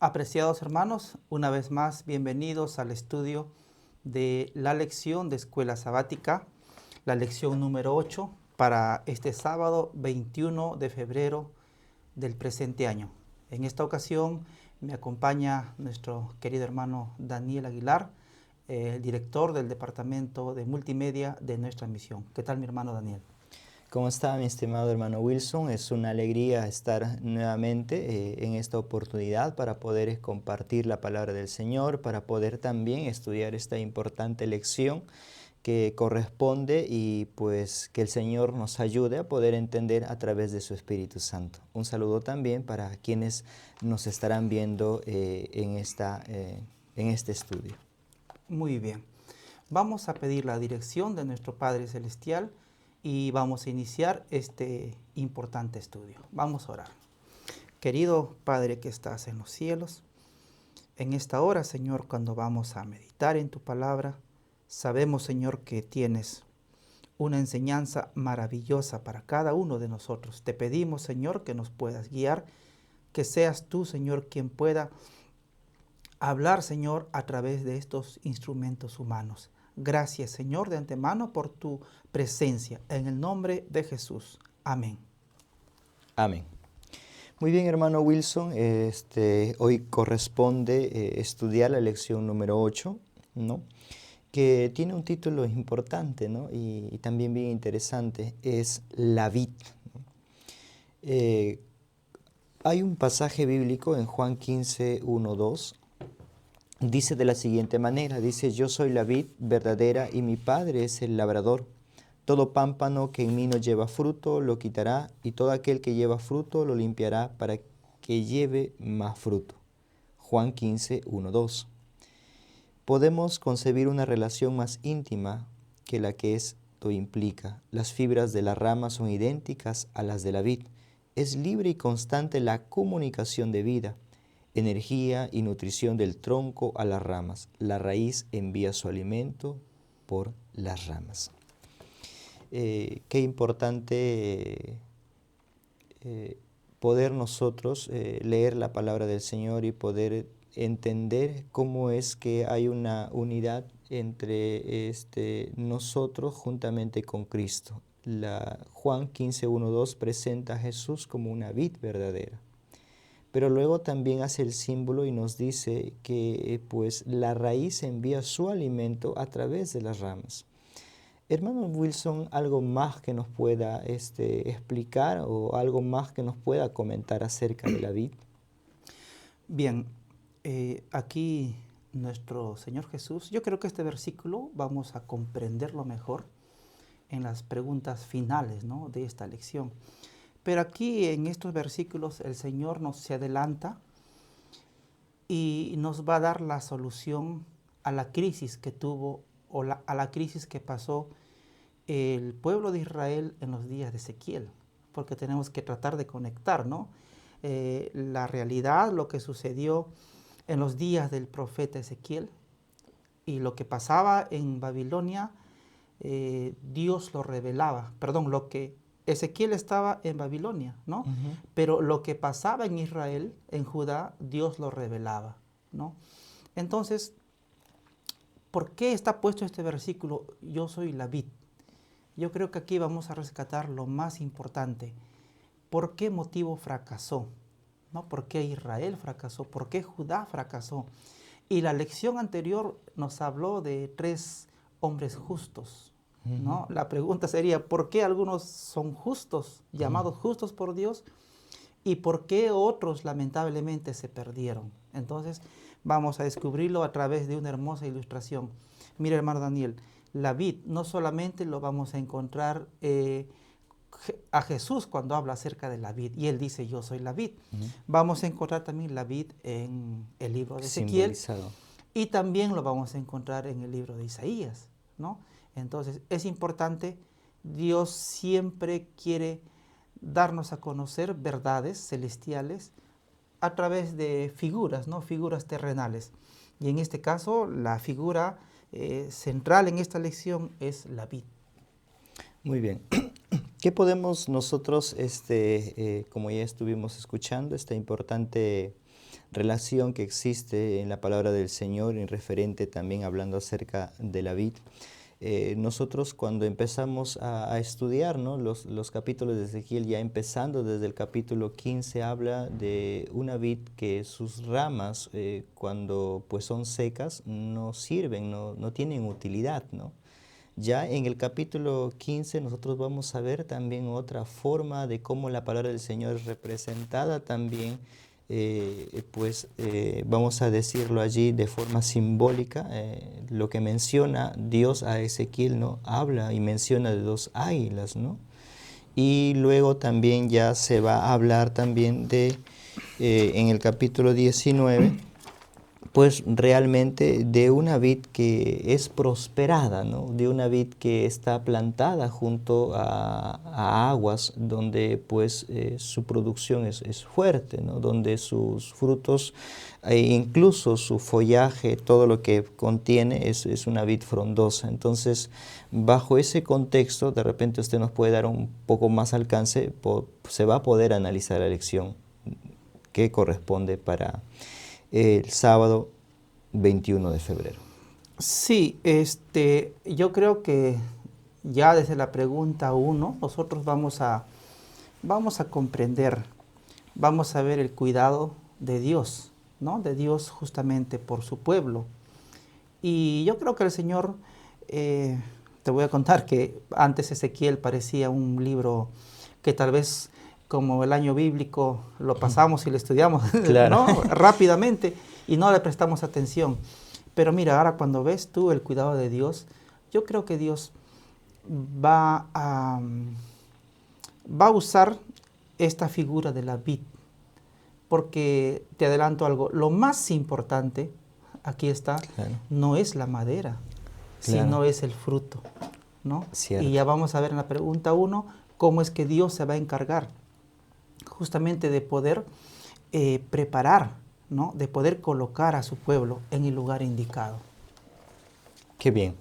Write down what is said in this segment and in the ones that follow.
Apreciados hermanos, una vez más, bienvenidos al estudio de la lección de Escuela Sabática, la lección número 8 para este sábado 21 de febrero del presente año. En esta ocasión me acompaña nuestro querido hermano Daniel Aguilar, el director del Departamento de Multimedia de nuestra misión. ¿Qué tal, mi hermano Daniel? ¿Cómo está, mi estimado hermano Wilson? Es una alegría estar nuevamente en esta oportunidad para poder compartir la palabra del Señor, para poder también estudiar esta importante lección que corresponde y pues que el Señor nos ayude a poder entender a través de su Espíritu Santo. Un saludo también para quienes nos estarán viendo en este estudio. Muy bien. Vamos a pedir la dirección de nuestro Padre Celestial y vamos a iniciar este importante estudio. Vamos a orar. Querido Padre que estás en los cielos, en esta hora, Señor, cuando vamos a meditar en tu palabra, sabemos, Señor, que tienes una enseñanza maravillosa para cada uno de nosotros. Te pedimos, Señor, que nos puedas guiar, que seas tú, Señor, quien pueda hablar, Señor, a través de estos instrumentos humanos. Gracias, Señor, de antemano por tu presencia. En el nombre de Jesús. Amén. Amén. Muy bien, hermano Wilson, hoy corresponde estudiar la lección número 8, ¿no? Que tiene un título importante, ¿no? y también bien interesante, es la vid. Hay un pasaje bíblico en Juan 15, 1, 2, dice de la siguiente manera, dice, yo soy la vid verdadera y mi Padre es el labrador. Todo pámpano que en mí no lleva fruto lo quitará, y todo aquel que lleva fruto lo limpiará para que lleve más fruto. Juan 15, 1, 2. Podemos concebir una relación más íntima que la que esto implica. Las fibras de la rama son idénticas a las de la vid. Es libre y constante la comunicación de vida, energía y nutrición del tronco a las ramas. La raíz envía su alimento por las ramas. Qué importante poder nosotros leer la palabra del Señor y poder entender cómo es que hay una unidad entre nosotros juntamente con Cristo. Juan 15, 1, 2 presenta a Jesús como una vid verdadera. Pero luego también hace el símbolo y nos dice que pues la raíz envía su alimento a través de las ramas. Hermano Wilson, ¿algo más que nos pueda explicar o algo más que nos pueda comentar acerca de la vid? Bien, aquí nuestro Señor Jesús, yo creo que este versículo vamos a comprenderlo mejor en las preguntas finales, ¿no?, de esta lección. Pero aquí en estos versículos el Señor nos se adelanta y nos va a dar la solución a la crisis que tuvo a la crisis que pasó el pueblo de Israel en los días de Ezequiel, porque tenemos que tratar de conectar, ¿no?, la realidad, lo que sucedió en los días del profeta Ezequiel y lo que pasaba en Babilonia, Dios lo revelaba, perdón, lo que Ezequiel estaba en Babilonia, ¿no? Pero lo que pasaba en Israel, en Judá, Dios lo revelaba, ¿no? Entonces, ¿por qué está puesto este versículo? Yo soy la vid. Yo creo que aquí vamos a rescatar lo más importante. ¿Por qué motivo fracasó? ¿No? ¿Por qué Israel fracasó? ¿Por qué Judá fracasó? Y la lección anterior nos habló de 3 hombres justos, ¿no? La pregunta sería, ¿por qué algunos son justos, llamados justos por Dios? ¿Y por qué otros lamentablemente se perdieron? Entonces vamos a descubrirlo a través de una hermosa ilustración. Mira, hermano Daniel, la vid no solamente lo vamos a encontrar a Jesús cuando habla acerca de la vid, y él dice, yo soy la vid. Vamos a encontrar también la vid en el libro de Ezequiel, Simbolizado. y también lo vamos a encontrar en el libro de Isaías, ¿no? Entonces es importante, Dios siempre quiere darnos a conocer verdades celestiales a través de figuras, ¿no?, figuras terrenales. Y en este caso, la figura central en esta lección es la vid. Muy bien. ¿Qué podemos nosotros, como ya estuvimos escuchando, esta importante relación que existe en la palabra del Señor, en referente también hablando acerca de la vid. Nosotros cuando empezamos a estudiar, ¿no?, los capítulos de Ezequiel, ya empezando desde el capítulo 15, habla de una vid que sus ramas, cuando pues son secas, no sirven, no tienen utilidad, ¿no? Ya en el capítulo 15 nosotros vamos a ver también otra forma de cómo la palabra del Señor es representada también, vamos a decirlo allí de forma simbólica, lo que menciona Dios a Ezequiel, ¿no? Habla y menciona de 2 águilas, ¿no? Y luego también ya se va a hablar también de, en el capítulo 19, pues realmente de una vid que es prosperada, ¿no? De una vid que está plantada junto a aguas, donde pues su producción es fuerte, ¿no? Donde sus frutos, incluso su follaje, todo lo que contiene es una vid frondosa. Entonces, bajo ese contexto, de repente usted nos puede dar un poco más alcance, se va a poder analizar la lección que corresponde para el sábado 21 de febrero. Sí, yo creo que ya desde la pregunta 1 nosotros vamos a comprender, vamos a ver el cuidado de Dios, ¿no? De Dios justamente por su pueblo. Y yo creo que el Señor, te voy a contar que antes Ezequiel parecía un libro que tal vez como el año bíblico lo pasamos y lo estudiamos, Claro. ¿no?, rápidamente y no le prestamos atención. Pero mira, ahora cuando ves tú el cuidado de Dios, yo creo que Dios va a usar esta figura de la vid, porque te adelanto algo, lo más importante, aquí está, Claro. no es la madera, Claro. sino es el fruto, ¿no? Cierto. Y ya vamos a ver en la pregunta 1 cómo es que Dios se va a encargar justamente de poder preparar, ¿no?, de poder colocar a su pueblo en el lugar indicado. Qué bien.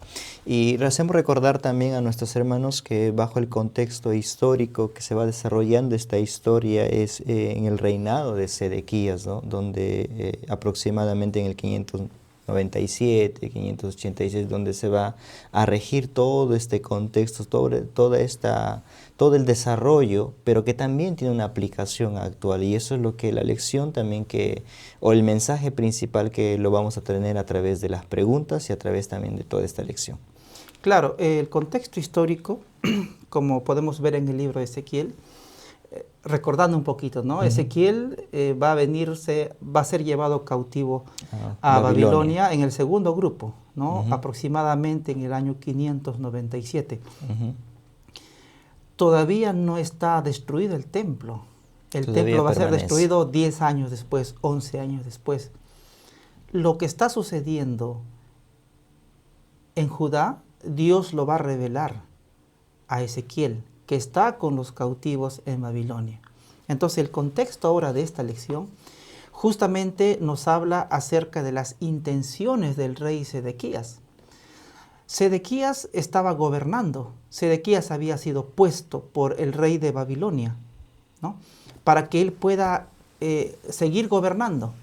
Y hacemos recordar también a nuestros hermanos que bajo el contexto histórico que se va desarrollando esta historia es en el reinado de Sedequías, ¿no?, donde aproximadamente en el 597, 586, donde se va a regir todo este contexto, todo el desarrollo, pero que también tiene una aplicación actual. Y eso es lo que la lección también o el mensaje principal que lo vamos a tener a través de las preguntas y a través también de toda esta lección. Claro, el contexto histórico, como podemos ver en el libro de Ezequiel, recordando un poquito, ¿no? Ezequiel va a ser llevado cautivo a Babilonia en el segundo grupo, ¿no? Aproximadamente en el año 597. Todavía no está destruido el templo. El templo va a ser destruido 10 años después, 11 años después. Lo que está sucediendo en Judá, Dios lo va a revelar a Ezequiel, que está con los cautivos en Babilonia. Entonces el contexto ahora de esta lección justamente nos habla acerca de las intenciones del rey Sedequías. Sedequías estaba gobernando. Sedequías había sido puesto por el rey de Babilonia, ¿no?, para que él pueda seguir gobernando.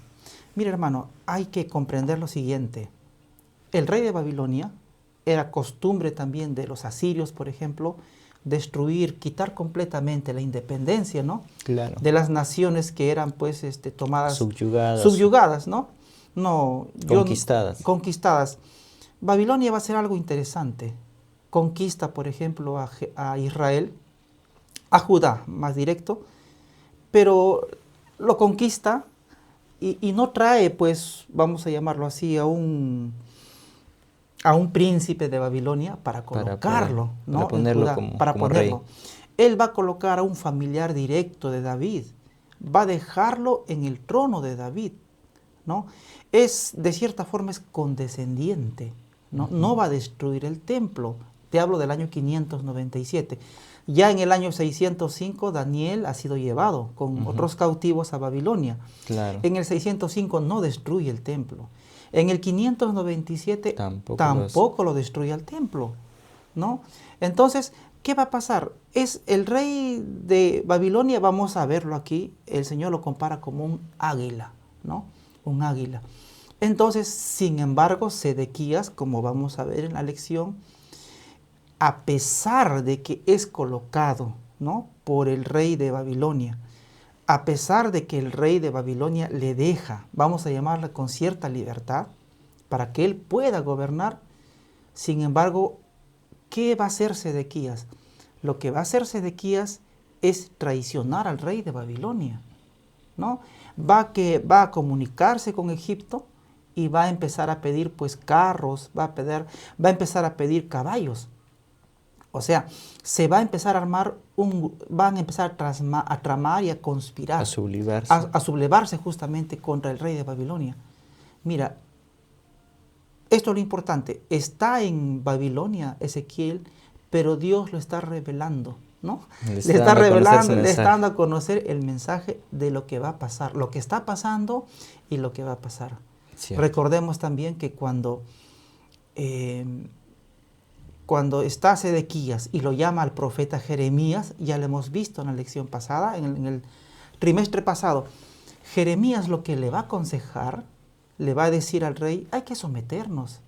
Mira, hermano, hay que comprender lo siguiente. El rey de Babilonia era costumbre también de los asirios, por ejemplo, destruir, quitar completamente la independencia, ¿no?, Claro. de las naciones que eran pues tomadas, subyugadas, ¿no? Conquistadas. Babilonia va a ser algo interesante. Conquista, por ejemplo, a Israel, a Judá, más directo, pero lo conquista y no trae, pues, vamos a llamarlo así, a un príncipe de Babilonia para colocarlo, ¿no?, para ponerlo como rey. Él va a colocar a un familiar directo de David, va a dejarlo en el trono de David, ¿no? De cierta forma es condescendiente, ¿no? No va a destruir el templo. Te hablo del año 597. Ya en el año 605 Daniel ha sido llevado con otros cautivos a Babilonia. Claro. En el 605 no destruye el templo. En el 597 tampoco lo destruye el templo, ¿no? Entonces, ¿qué va a pasar? Es el rey de Babilonia, vamos a verlo aquí, el Señor lo compara como un águila, ¿no? un águila. Entonces, sin embargo, Sedequías, como vamos a ver en la lección, a pesar de que es colocado, ¿no?, por el rey de Babilonia, a pesar de que el rey de Babilonia le deja, vamos a llamarla con cierta libertad, para que él pueda gobernar, sin embargo, ¿qué va a hacer Sedequías? Lo que va a hacer Sedequías es traicionar al rey de Babilonia, ¿no? Va a comunicarse con Egipto y va a empezar a pedir pues carros, va a empezar a pedir caballos. O sea, se va a empezar a armar van a empezar a tramar y a conspirar. A sublevarse. A sublevarse justamente contra el rey de Babilonia. Mira, esto es lo importante. Está en Babilonia Ezequiel, pero Dios lo está revelando, ¿no? Le está revelando, le está dando a conocer el mensaje de lo que va a pasar, lo que está pasando y lo que va a pasar. Cierto. Recordemos también que cuando está Sedequías y lo llama al profeta Jeremías, ya lo hemos visto en la lección pasada, en el trimestre pasado, Jeremías lo que le va a aconsejar, le va a decir al rey, hay que someternos.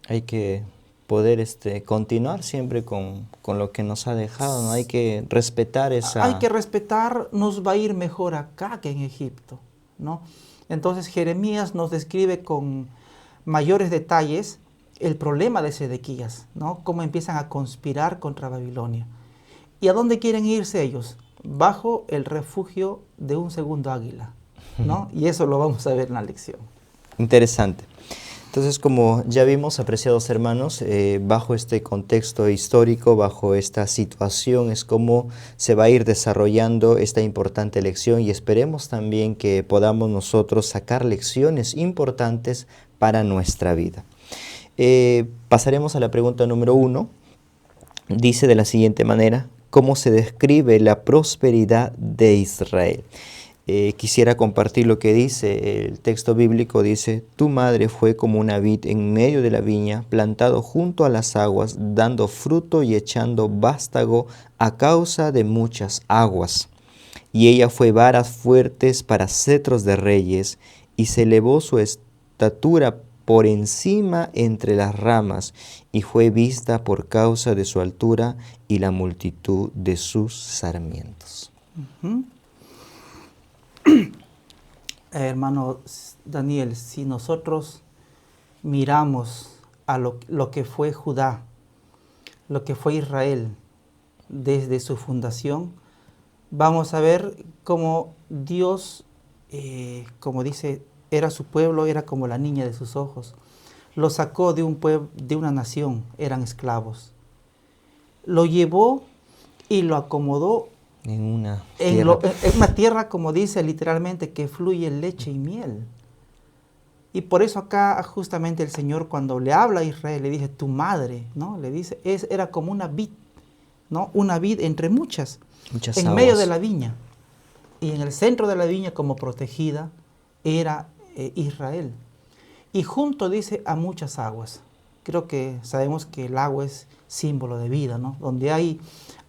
Hay que poder continuar siempre con lo que nos ha dejado, ¿no? Hay que respetar esa... Hay que respetar, nos va a ir mejor acá que en Egipto, ¿no? Entonces Jeremías nos describe con mayores detalles el problema de Sedequías, ¿no? Cómo empiezan a conspirar contra Babilonia. ¿Y a dónde quieren irse ellos? Bajo el refugio de un segundo águila, ¿no? Y eso lo vamos a ver en la lección. Interesante. Entonces, como ya vimos, apreciados hermanos, bajo este contexto histórico, bajo esta situación, es como se va a ir desarrollando esta importante lección y esperemos también que podamos nosotros sacar lecciones importantes para nuestra vida. Pasaremos a la pregunta número 1. Dice de la siguiente manera, ¿cómo se describe la prosperidad de Israel? Quisiera compartir lo que dice el texto bíblico. Dice, tu madre fue como una vid en medio de la viña, plantado junto a las aguas, dando fruto y echando vástago a causa de muchas aguas. Y ella fue varas fuertes para cetros de reyes, y se elevó su estatura por encima entre las ramas, y fue vista por causa de su altura y la multitud de sus sarmientos. Hermano Daniel, si nosotros miramos a lo que fue Judá, lo que fue Israel desde su fundación, vamos a ver cómo Dios, como dice, era su pueblo, era como la niña de sus ojos. Lo sacó de un pueblo, de una nación, eran esclavos. Lo llevó y lo acomodó en una tierra, como dice literalmente, que fluye leche y miel. Y por eso acá justamente el Señor, cuando le habla a Israel, le dice, tu madre, ¿no? Le dice, era como una vid, ¿no? Una vid entre muchas en aguas. medio de la viña. Y en el centro de la viña, como protegida, era Israel. Y junto, dice, a muchas aguas. Creo que sabemos que el agua es símbolo de vida, ¿no? Donde hay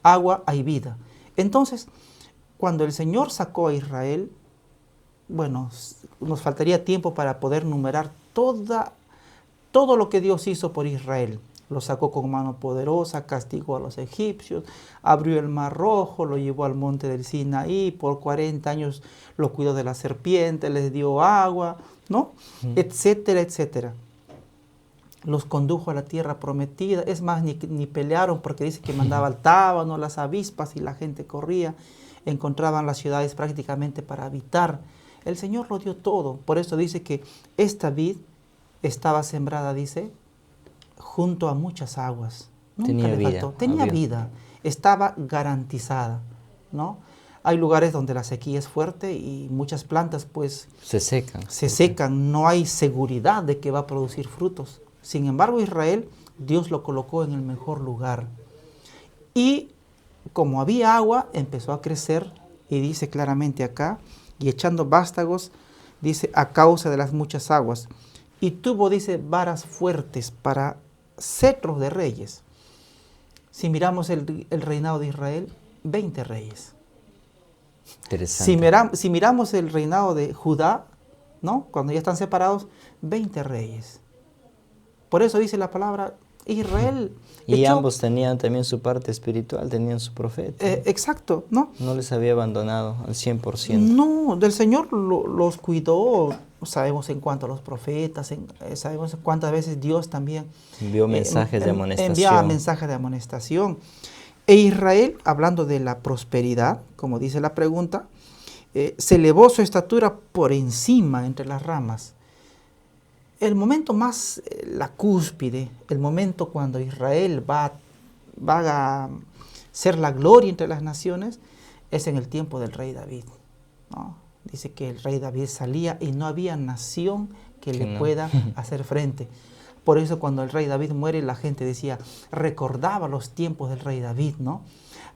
agua, hay vida. Entonces, cuando el Señor sacó a Israel, bueno, nos faltaría tiempo para poder numerar todo lo que Dios hizo por Israel. Lo sacó con mano poderosa, castigó a los egipcios, abrió el mar rojo, lo llevó al monte del Sinaí, por 40 años lo cuidó de la serpiente, les dio agua, ¿no? Etcétera, etcétera. Los condujo a la tierra prometida. Es más, ni pelearon, porque dice que mandaba el tábano, las avispas, y la gente corría. Encontraban las ciudades prácticamente para habitar. El Señor lo dio todo. Por eso dice que esta vid estaba sembrada, dice, junto a muchas aguas. Nunca le faltó. Tenía vida. Estaba garantizada, ¿no? Hay lugares donde la sequía es fuerte y muchas plantas pues se secan. No hay seguridad de que va a producir frutos. Sin embargo, Israel, Dios lo colocó en el mejor lugar. Y como había agua, empezó a crecer, y dice claramente acá, y echando vástagos, dice, a causa de las muchas aguas. Y tuvo, dice, varas fuertes para cetros de reyes. Si miramos el reinado de Israel, 20 reyes. Interesante. Si miramos el reinado de Judá, ¿no? Cuando ya están separados, 20 reyes. Por eso dice la palabra, Israel Y echó, ambos tenían también su parte espiritual, tenían su profeta. exacto, ¿no? No les había abandonado al 100%. No, del Señor los cuidó, sabemos en cuanto a los profetas, sabemos cuántas veces Dios también Envió mensajes de enviaba amonestación. mensajes de amonestación. E Israel, hablando de la prosperidad, como dice la pregunta, se elevó su estatura por encima entre las ramas. El momento más, la cúspide, el momento cuando Israel va a ser la gloria entre las naciones, es en el tiempo del rey David, ¿no? Dice que el rey David salía y no había nación que le pueda hacer frente. Por eso cuando el rey David muere, la gente decía, recordaba los tiempos del rey David, ¿no?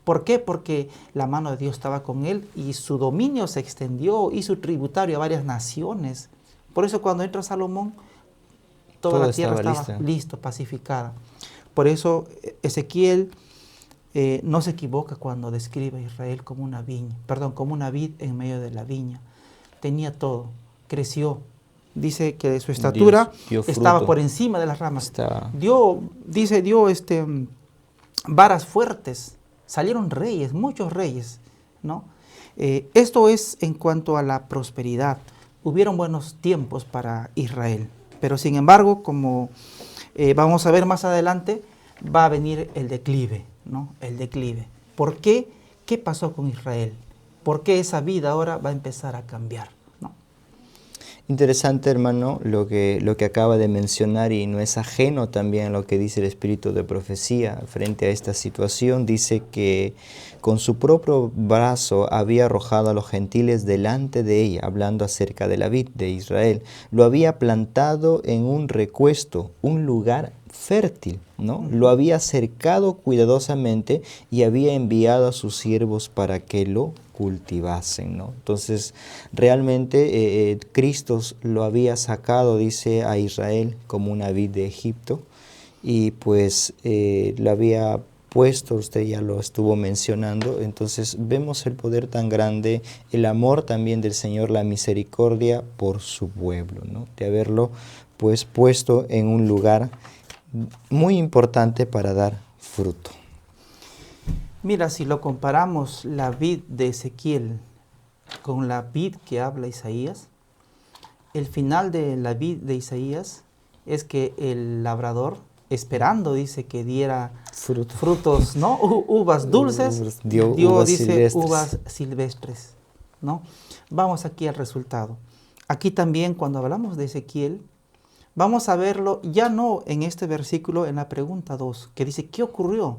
¿Por qué? Porque la mano de Dios estaba con él y su dominio se extendió, hizo tributario a varias naciones. Por eso cuando entra Salomón, toda la tierra estaba lista, pacificada. Por eso Ezequiel no se equivoca cuando describe a Israel como una viña, como una vid en medio de la viña. Tenía todo, creció. Dice que su estatura dio estaba por encima de las ramas. Dio varas fuertes. Salieron reyes, muchos reyes, ¿no? Esto es en cuanto a la prosperidad. Hubieron buenos tiempos para Israel. Pero sin embargo, como vamos a ver más adelante, va a venir el declive, ¿no? El declive. ¿Por qué? ¿Qué pasó con Israel? ¿Por qué esa vida ahora va a empezar a cambiar, ¿no? Interesante, hermano, lo que acaba de mencionar, y no es ajeno también a lo que dice el espíritu de profecía frente a esta situación. Dice que con su propio brazo había arrojado a los gentiles delante de ella, hablando acerca de la vid de Israel. Lo había plantado en un recuesto, un lugar fértil, ¿no? Lo había cercado cuidadosamente y había enviado a sus siervos para que lo cultivasen, ¿no? Entonces, realmente Cristo lo había sacado, dice, a Israel como una vid de Egipto, y pues lo había puesto, usted ya lo estuvo mencionando. Entonces vemos el poder tan grande, el amor también del Señor, la misericordia por su pueblo, ¿no? De haberlo pues puesto en un lugar muy importante para dar fruto. Mira, si lo comparamos la vid de Ezequiel con la vid que habla Isaías, el final de la vid de Isaías es que el labrador, esperando, dice, que diera frutos, ¿no? Uvas dulces, dio uvas dice, silvestres. uvas silvestres, ¿no? Vamos aquí al resultado. Aquí también, cuando hablamos de Ezequiel, vamos a verlo ya no en este versículo, en la pregunta 2, que dice, ¿qué ocurrió?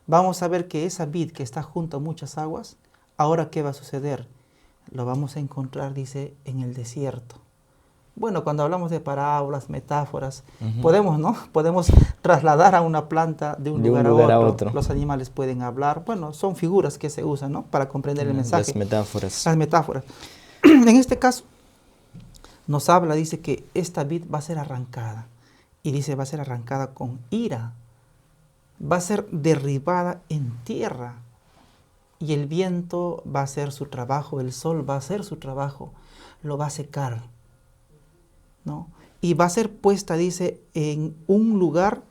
Vamos a ver que esa vid que está junto a muchas aguas, ahora ¿qué va a suceder? Lo vamos a encontrar, dice, en el desierto. Bueno, cuando hablamos de parábolas, metáforas, podemos, ¿no? Podemos trasladar a una planta de un lugar a otro. Los animales pueden hablar. Bueno, son figuras que se usan, ¿no? Para comprender el mensaje. Las metáforas. Las metáforas. En este caso, nos habla, dice que esta vid va a ser arrancada. Y dice, va a ser arrancada con ira. Va a ser derribada en tierra. Y el viento va a hacer su trabajo, el sol va a hacer su trabajo, lo va a secar, ¿no? Y va a ser puesta, dice, en un lugar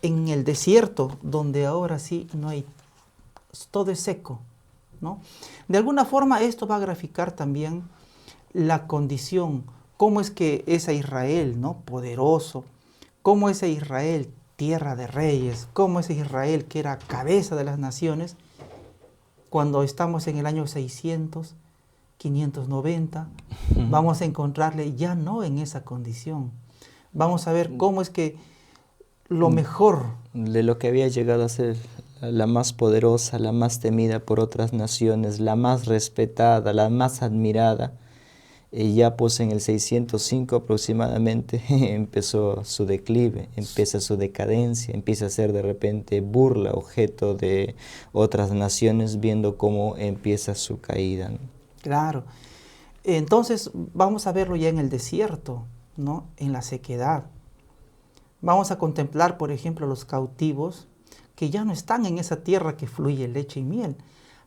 en el desierto, donde ahora sí no hay, todo es seco, ¿no? De alguna forma esto va a graficar también la condición, cómo es que ese Israel, ¿no? Poderoso, cómo ese Israel, tierra de reyes, cómo ese Israel que era cabeza de las naciones, cuando estamos en el año 600, 590, vamos a encontrarle ya no en esa condición. Vamos a ver cómo es que lo mejor de lo que había llegado a ser la más poderosa, la más temida por otras naciones, la más respetada, la más admirada, ya pues en el 605 aproximadamente empezó su declive, empieza su decadencia, empieza a ser de repente burla, objeto de otras naciones, viendo cómo empieza su caída, ¿no? Claro. Entonces vamos a verlo ya en el desierto, ¿no? En la sequedad. Vamos a contemplar, por ejemplo, los cautivos que ya no están en esa tierra que fluye leche y miel.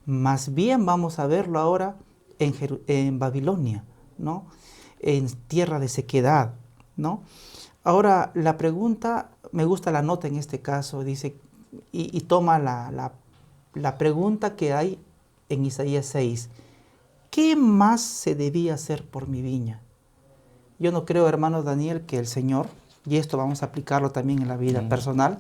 Más bien vamos a verlo ahora en Babilonia, ¿no? en tierra de sequedad, ¿no? Ahora, la pregunta, me gusta la nota en este caso, dice, y toma la pregunta que hay en Isaías 6. ¿Qué más se debía hacer por mi viña? Yo no creo, hermano Daniel, que el Señor, y esto vamos a aplicarlo también en la vida personal,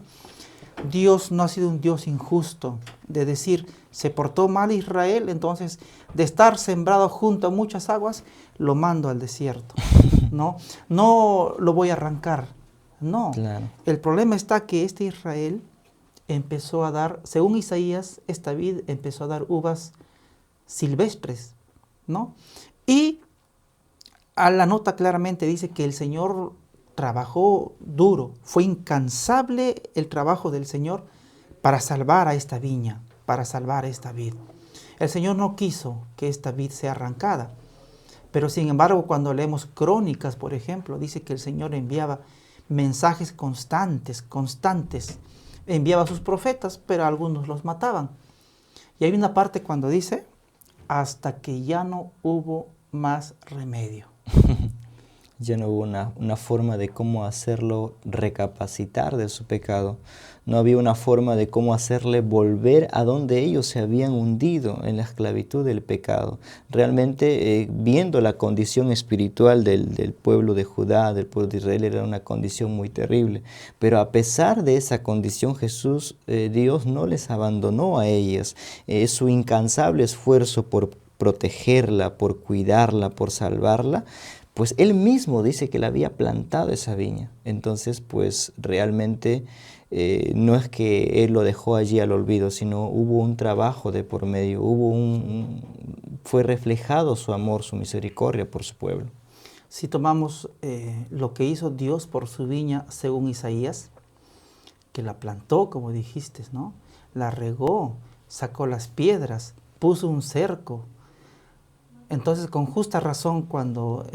Dios no ha sido un Dios injusto, de decir, se portó mal Israel, entonces de estar sembrado junto a muchas aguas, lo mando al desierto. No lo voy a arrancar. No. Claro. El problema está que este Israel empezó a dar, según Isaías, esta vid empezó a dar uvas silvestres, ¿no? Y a la nota claramente dice que el Señor trabajó duro, fue incansable el trabajo del Señor para salvar a esta viña, para salvar a esta vid. El Señor no quiso que esta vid sea arrancada, pero sin embargo cuando leemos Crónicas, por ejemplo, dice que el Señor enviaba mensajes constantes, enviaba a sus profetas, pero algunos los mataban. Y hay una parte cuando dice, hasta que ya no hubo más remedio. Ya no hubo una forma de cómo hacerlo recapacitar de su pecado. No había una forma de cómo hacerle volver a donde ellos se habían hundido en la esclavitud del pecado. Realmente, viendo la condición espiritual del pueblo de Judá, del pueblo de Israel, era una condición muy terrible. Pero a pesar de esa condición, Dios no les abandonó a ellas. Su incansable esfuerzo por protegerla, por cuidarla, por salvarla, pues Él mismo dice que la había plantado esa viña. Entonces, pues realmente no es que Él lo dejó allí al olvido, sino hubo un trabajo de por medio, fue reflejado su amor, su misericordia por su pueblo. Si tomamos lo que hizo Dios por su viña, según Isaías, que la plantó, como dijiste, ¿no? La regó, sacó las piedras, puso un cerco. Entonces, con justa razón, cuando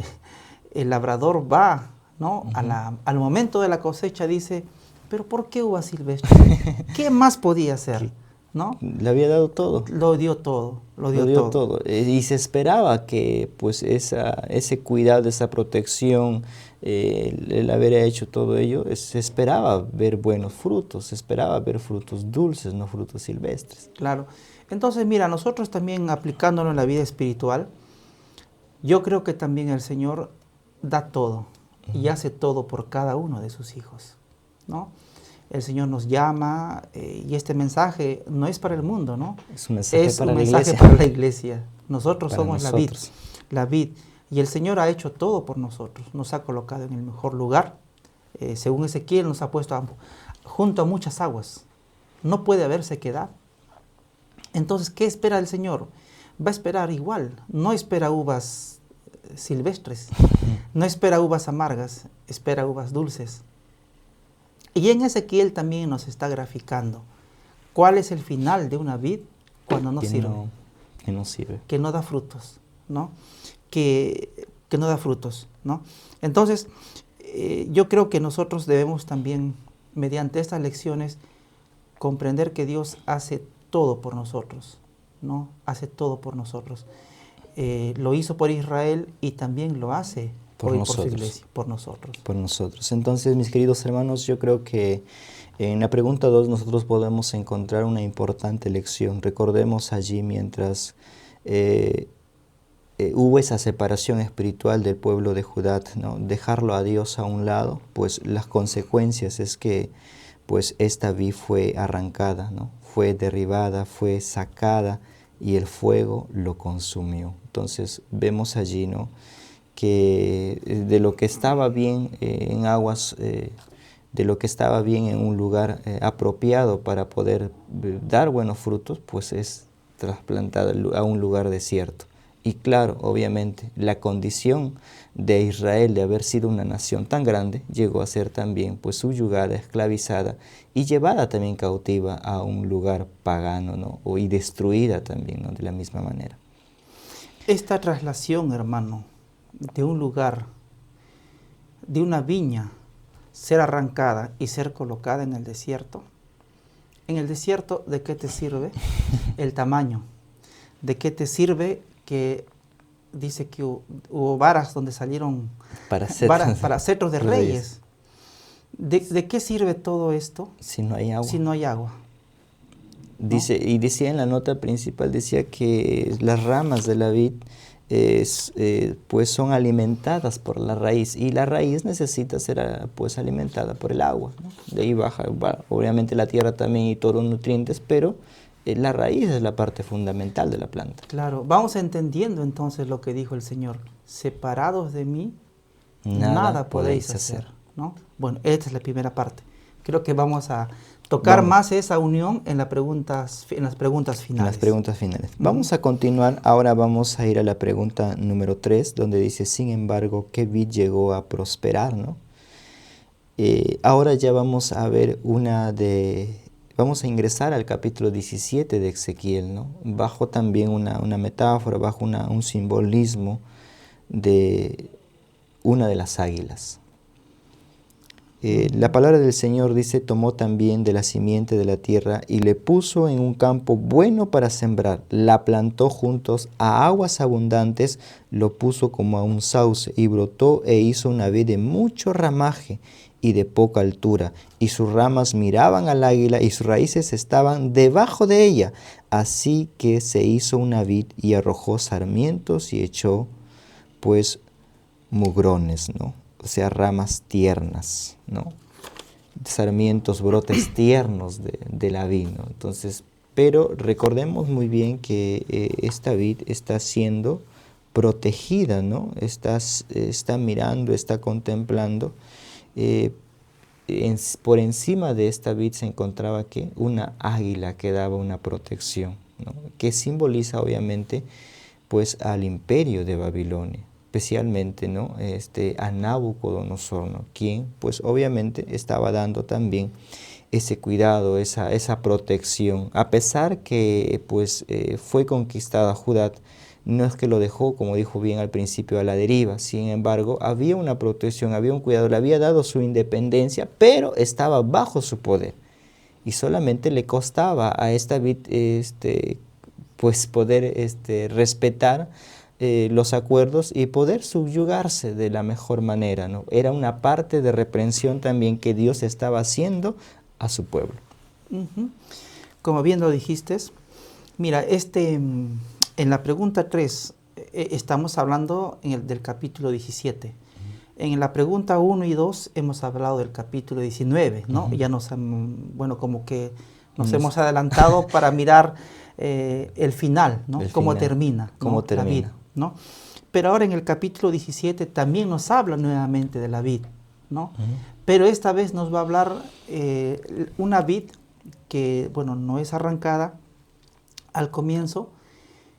el labrador va, ¿no? Al momento de la cosecha, dice, ¿pero por qué uva silvestre? ¿Qué más podía hacer? ¿No? Le había dado todo. Lo dio todo. Y se esperaba que pues ese cuidado, esa protección, el haber hecho todo ello, se esperaba ver buenos frutos, se esperaba ver frutos dulces, no frutos silvestres. Claro. Entonces, mira, nosotros también aplicándolo en la vida espiritual, yo creo que también el Señor da todo y hace todo por cada uno de sus hijos, ¿no? El Señor nos llama y este mensaje no es para el mundo, ¿no? Es un mensaje, para la iglesia. Nosotros para somos nosotros. la vid. Y el Señor ha hecho todo por nosotros. Nos ha colocado en el mejor lugar. Según Ezequiel, nos ha puesto junto a muchas aguas. No puede haber sequedad. Entonces, ¿qué espera el Señor? Va a esperar igual. No espera uvas silvestres. No espera uvas amargas. Espera uvas dulces. Y en Ezequiel también nos está graficando cuál es el final de una vid cuando no sirve. Que no sirve. Que no da frutos, ¿no? Que no da frutos, ¿no? Entonces, yo creo que nosotros debemos también, mediante estas lecciones, comprender que Dios hace todo por nosotros, ¿no? Hace todo por nosotros. Lo hizo por Israel y también lo hace por su iglesia, por nosotros. Por nosotros. Entonces, mis queridos hermanos, yo creo que en la pregunta 2 nosotros podemos encontrar una importante lección. Recordemos allí mientras hubo esa separación espiritual del pueblo de Judá, ¿no? Dejarlo a Dios a un lado, pues las consecuencias es que pues esta vid fue arrancada, ¿no? Fue derribada, fue sacada y el fuego lo consumió. Entonces vemos allí, ¿no?, que de lo que estaba bien en aguas, de lo que estaba bien en un lugar apropiado para poder dar buenos frutos, pues es trasplantado a un lugar desierto. Y claro, obviamente, la condición de Israel de haber sido una nación tan grande llegó a ser también pues subyugada, esclavizada y llevada también cautiva a un lugar pagano, ¿no? Y destruida también, ¿no?, de la misma manera. Esta traslación, hermano, de un lugar, de una viña, ser arrancada y ser colocada en el desierto. En el desierto, ¿de qué te sirve? El tamaño. ¿De qué te sirve que dice que hubo varas donde salieron Para para cetros de reyes. ¿De qué sirve todo esto si no hay agua? si no hay agua? Dice, y decía en la nota principal, decía que las ramas de la vid pues son alimentadas por la raíz, y la raíz necesita ser pues alimentada por el agua, ¿no? De ahí baja, obviamente la tierra también y todos los nutrientes, pero la raíz es la parte fundamental de la planta. Claro, vamos entendiendo entonces lo que dijo el Señor. Separados de mí, nada podéis hacer, ¿no? Bueno, esta es la primera parte. Creo que vamos a tocar más esa unión en las preguntas finales. En las preguntas finales. Vamos a continuar. Ahora vamos a ir a la pregunta número 3, donde dice, sin embargo, ¿qué vid llegó a prosperar, no? Ahora ya vamos a ver vamos a ingresar al capítulo 17 de Ezequiel, ¿no? Bajo también una metáfora, bajo un simbolismo de una de las águilas. La palabra del Señor dice, tomó también de la simiente de la tierra y le puso en un campo bueno para sembrar, la plantó juntos a aguas abundantes, lo puso como a un sauce y brotó e hizo una vid de mucho ramaje y de poca altura, y sus ramas miraban al águila y sus raíces estaban debajo de ella, así que se hizo una vid y arrojó sarmientos y echó pues mugrones, ¿no? O sea, ramas tiernas, ¿no? Sarmientos, brotes tiernos de la vid, ¿no? Entonces, pero recordemos muy bien que esta vid está siendo protegida, ¿no? Está mirando, está contemplando. Por encima de esta vid se encontraba ¿qué? Una águila que daba una protección, ¿no? Que simboliza obviamente pues al imperio de Babilonia, especialmente, ¿no? A Nabucodonosor, ¿no? Quien pues obviamente estaba dando también ese cuidado, esa protección, a pesar que pues fue conquistada Judá. No es que lo dejó, como dijo bien al principio, a la deriva. Sin embargo, había una protección, había un cuidado, le había dado su independencia, pero estaba bajo su poder. Y solamente le costaba a esta vid pues poder respetar los acuerdos y poder subyugarse de la mejor manera, ¿no? Era una parte de reprensión también que Dios estaba haciendo a su pueblo. Como bien lo dijiste, mira, en la pregunta 3 estamos hablando del capítulo 17. En la pregunta 1 y 2 hemos hablado del capítulo 19, ¿no? Ya como que nos hemos adelantado para mirar el final, ¿no? Cómo termina, ¿no? Cómo termina. La vid, ¿no? Pero ahora en el capítulo 17 también nos habla nuevamente de la vid, ¿no? Pero esta vez nos va a hablar una vid que, bueno, no es arrancada al comienzo,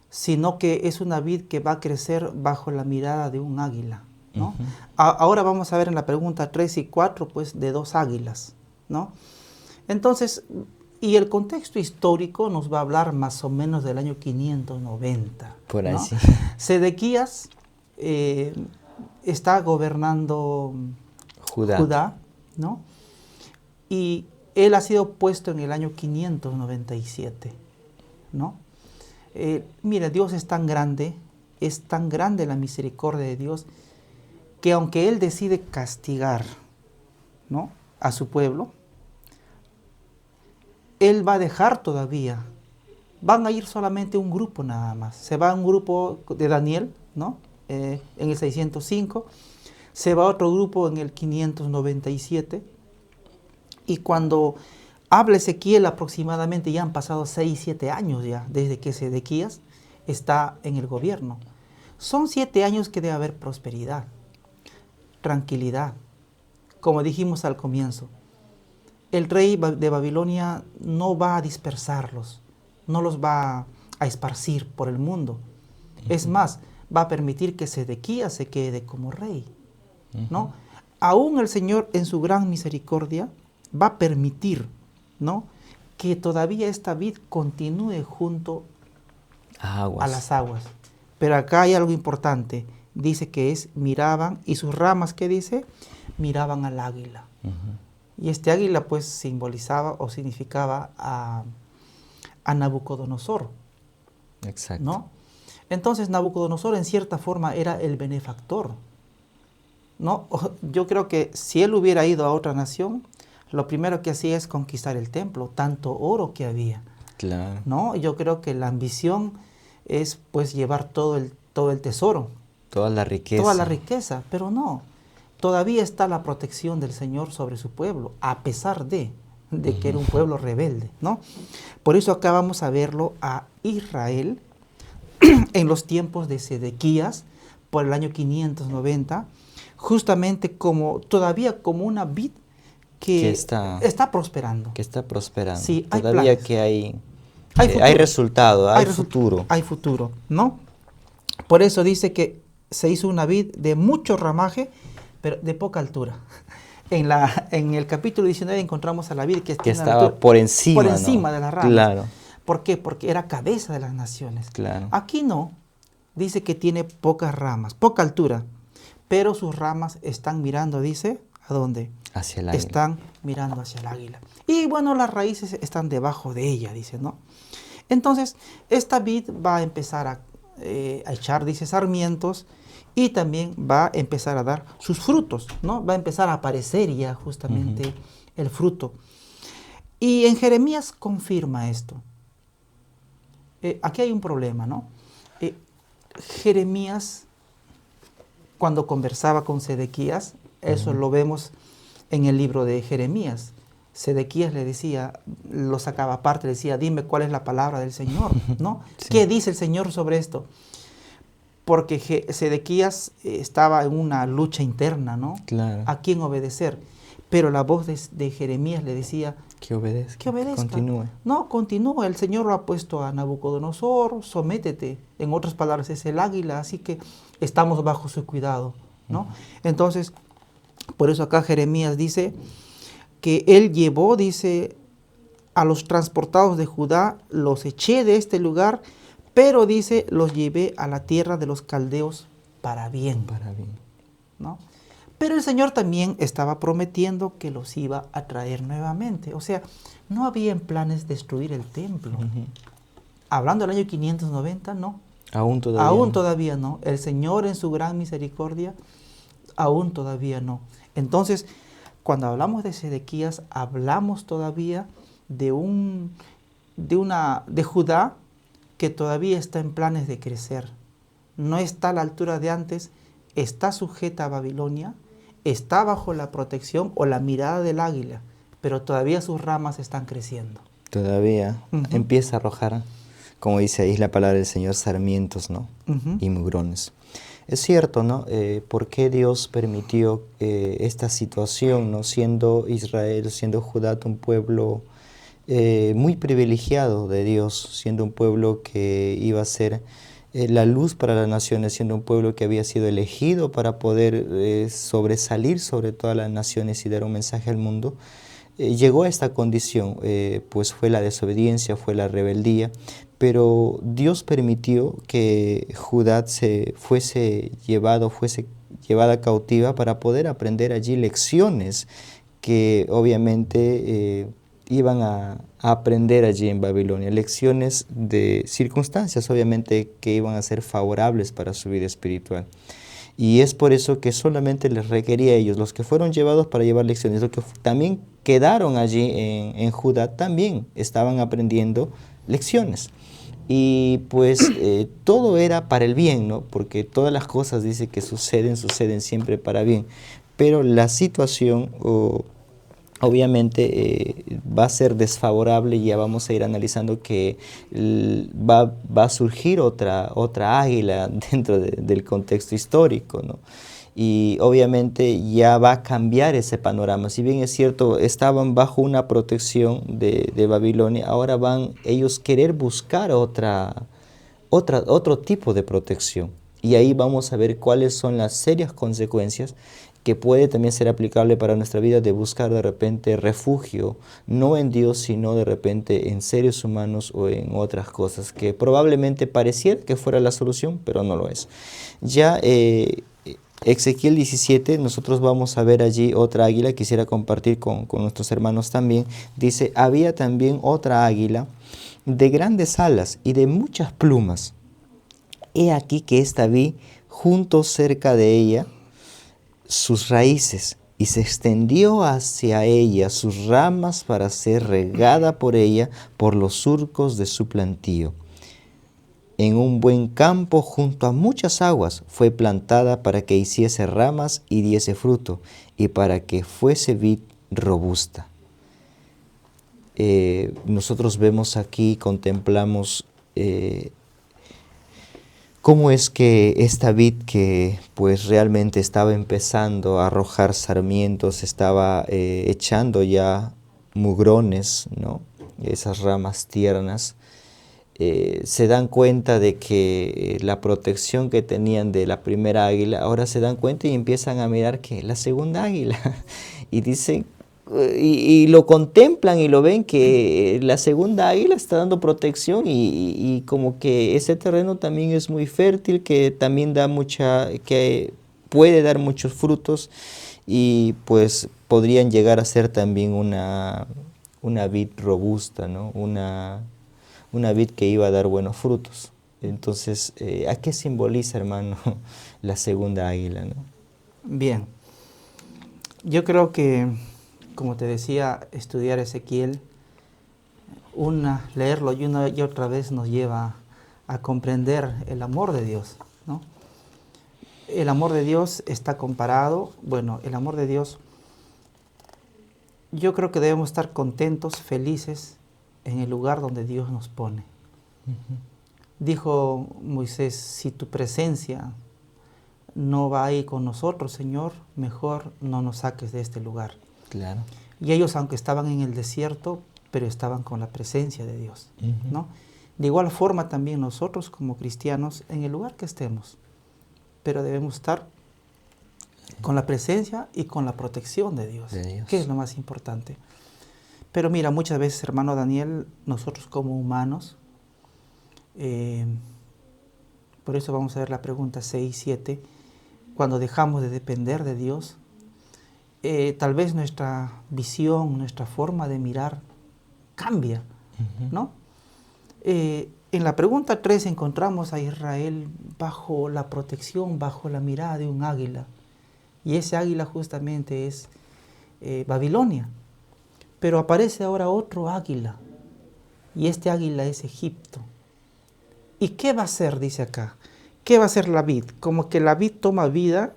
sino que es una vid que va a crecer bajo la mirada de un águila, ¿no? Ahora vamos a ver en la pregunta 3 y 4, pues, de dos águilas, ¿no? Entonces, y el contexto histórico nos va a hablar más o menos del año 590. Por ahí, ¿no? sí. Sedequías está gobernando Judá, ¿no? Y él ha sido puesto en el año 597, ¿no? Mira, Dios es tan grande la misericordia de Dios, que aunque Él decide castigar, ¿no?, a su pueblo, Él va a dejar todavía. Van a ir solamente un grupo nada más. Se va un grupo de Daniel, ¿no?, en el 605, se va otro grupo en el 597, y cuando habla Ezequiel aproximadamente ya han pasado 6, 7 años ya desde que Sedequías está en el gobierno. Son 7 años que debe haber prosperidad, tranquilidad. Como dijimos al comienzo, el rey de Babilonia no va a dispersarlos, no los va a esparcir por el mundo. Es más, va a permitir que Sedequías se quede como rey, ¿no? Aún el Señor en su gran misericordia va a permitir, ¿no?, que todavía esta vid continúe junto a las aguas. Pero acá hay algo importante. Dice que miraban, y sus ramas, ¿qué dice? Miraban al águila. Y este águila pues simbolizaba o significaba a Nabucodonosor. Exacto. ¿No? Entonces Nabucodonosor en cierta forma era el benefactor, ¿no? Yo creo que si él hubiera ido a otra nación, lo primero que hacía es conquistar el templo, tanto oro que había, Claro. ¿no? Yo creo que la ambición es pues llevar todo el tesoro, Toda la riqueza. toda la riqueza, pero no. Todavía está la protección del Señor sobre su pueblo, a pesar de que era un pueblo rebelde, ¿no? Por eso acá vamos a verlo a Israel en los tiempos de Sedequías, por el año 590, justamente todavía como una vid que está prosperando. Que está prosperando. Sí, hay todavía planes. que hay Hay resultado, hay futuro. Hay futuro, ¿no? Por eso dice que se hizo una vid de mucho ramaje, pero de poca altura. En el capítulo 19 encontramos a la vid que estaba por encima, ¿no? de las ramas. Claro. ¿Por qué? Porque era cabeza de las naciones. Claro. Aquí no, dice que tiene pocas ramas, poca altura, pero sus ramas están mirando, dice, ¿a dónde? Hacia el águila. Están mirando hacia el águila. Y bueno, las raíces están debajo de ella, dice, ¿no? Entonces, esta vid va a empezar a echar, dice, sarmientos, y también va a empezar a dar sus frutos, ¿no? Va a empezar a aparecer ya justamente el fruto. Y en Jeremías confirma esto. Aquí hay un problema, ¿no? Jeremías, cuando conversaba con Sedequías, eso lo vemos en el libro de Jeremías. Sedequías le decía, lo sacaba aparte, le decía, dime cuál es la palabra del Señor, ¿no? Sí. ¿Qué dice el Señor sobre esto? Porque Sedequías estaba en una lucha interna, ¿no? Claro. ¿A quién obedecer? Pero la voz de Jeremías le decía, que obedezca. Que obedezca. Continúe. No, continúa. El Señor lo ha puesto a Nabucodonosor, sométete. En otras palabras, es el águila, así que estamos bajo su cuidado, ¿no? Entonces, por eso acá Jeremías dice que él llevó, dice, a los transportados de Judá, los eché de este lugar, pero dice, los llevé a la tierra de los caldeos para bien. Para bien. ¿No? Pero el Señor también estaba prometiendo que los iba a traer nuevamente. O sea, no había en planes destruir el templo. Hablando del año 590, no. Aún todavía Aún no. todavía no. El Señor en su gran misericordia, aún todavía no. Entonces, cuando hablamos de Sedequías, hablamos todavía de Judá que todavía está en planes de crecer. No está a la altura de antes, está sujeta a Babilonia, está bajo la protección o la mirada del águila, pero todavía sus ramas están creciendo. Todavía empieza a arrojar, como dice ahí la palabra del Señor, sarmientos, ¿no? Y mugrones. Es cierto, ¿no? ¿Por qué Dios permitió esta situación, ¿no? Siendo Israel, siendo Judá un pueblo muy privilegiado de Dios, siendo un pueblo que iba a ser la luz para las naciones, siendo un pueblo que había sido elegido para poder sobresalir sobre todas las naciones y dar un mensaje al mundo, llegó a esta condición, pues fue la desobediencia, fue la rebeldía, pero Dios permitió que Judá fuese llevada cautiva para poder aprender allí lecciones que obviamente iban a aprender allí en Babilonia, lecciones de circunstancias obviamente que iban a ser favorables para su vida espiritual. Y es por eso que solamente les requería a ellos, los que fueron llevados para llevar lecciones, los que también quedaron allí en Judá, también estaban aprendiendo lecciones. Y pues todo era para el bien, ¿no? Porque todas las cosas, dice que suceden siempre para bien. Pero la situación obviamente va a ser desfavorable y ya vamos a ir analizando que va a surgir otra águila dentro del contexto histórico, ¿no? Y obviamente ya va a cambiar ese panorama. Si bien es cierto, estaban bajo una protección de Babilonia, ahora van ellos querer buscar otro tipo de protección. Y ahí vamos a ver cuáles son las serias consecuencias que puede también ser aplicable para nuestra vida de buscar de repente refugio, no en Dios, sino de repente en seres humanos o en otras cosas, que probablemente pareciera que fuera la solución, pero no lo es. Ya Ezequiel 17, nosotros vamos a ver allí otra águila, quisiera compartir con nuestros hermanos también. Dice, había también otra águila de grandes alas y de muchas plumas, he aquí que esta vid juntó cerca de ella sus raíces y se extendió hacia ella sus ramas para ser regada por ella por los surcos de su plantío. En un buen campo junto a muchas aguas fue plantada para que hiciese ramas y diese fruto, y para que fuese vid robusta. Nosotros vemos aquí, contemplamos cómo es que esta vid que pues realmente estaba empezando a arrojar sarmientos, estaba echando ya mugrones, ¿no? Esas ramas tiernas, se dan cuenta de que la protección que tenían de la primera águila, ahora se dan cuenta y empiezan a mirar que la segunda águila, y dicen, y lo contemplan y lo ven que la segunda águila está dando protección y como que ese terreno también es muy fértil, que también da que puede dar muchos frutos, y pues podrían llegar a ser también una vid robusta, ¿no? Una vid que iba a dar buenos frutos. Entonces, ¿a qué simboliza, hermano, la segunda águila, ¿no? Bien, yo creo que, como te decía, estudiar Ezequiel, leerlo y una y otra vez nos lleva a comprender el amor de Dios, ¿no? El amor de Dios está comparado, el amor de Dios, yo creo que debemos estar contentos, felices en el lugar donde Dios nos pone. Dijo Moisés, si tu presencia no va ahí con nosotros, Señor, mejor no nos saques de este lugar. Claro. Y ellos, aunque estaban en el desierto, pero estaban con la presencia de Dios, ¿no? De igual forma también nosotros como cristianos, en el lugar que estemos, pero debemos estar con la presencia y con la protección de Dios, que es lo más importante. Pero mira, muchas veces, hermano Daniel, nosotros como humanos, por eso vamos a ver la pregunta 6 y 7, cuando dejamos de depender de Dios, tal vez nuestra visión, nuestra forma de mirar cambia, ¿no? En la pregunta 3 encontramos a Israel bajo la protección, bajo la mirada de un águila, y ese águila justamente es Babilonia. Pero aparece ahora otro águila, y este águila es Egipto. ¿Y qué va a hacer? Dice acá. ¿Qué va a hacer la vid? Como que la vid toma vida,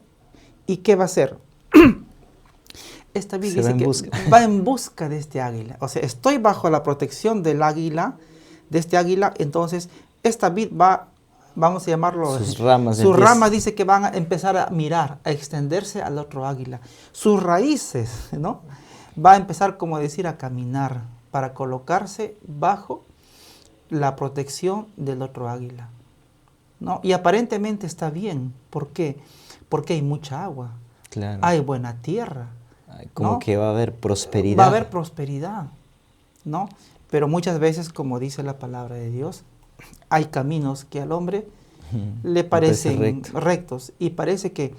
¿y qué va a hacer? Esta vid dice que va en busca de este águila. O sea, estoy bajo la protección del águila, de este águila, entonces esta vid va, vamos a llamarlo, sus ramas dice que van a empezar a mirar, a extenderse al otro águila. Sus raíces, ¿no? Va a empezar, como decir, a caminar para colocarse bajo la protección del otro águila, ¿no? Y aparentemente está bien. ¿Por qué? Porque hay mucha agua, claro. Hay buena tierra. Como, ¿no?, que va a haber prosperidad. Va a haber prosperidad, ¿no? Pero muchas veces, como dice la palabra de Dios, hay caminos que al hombre le parecen rectos, y parece que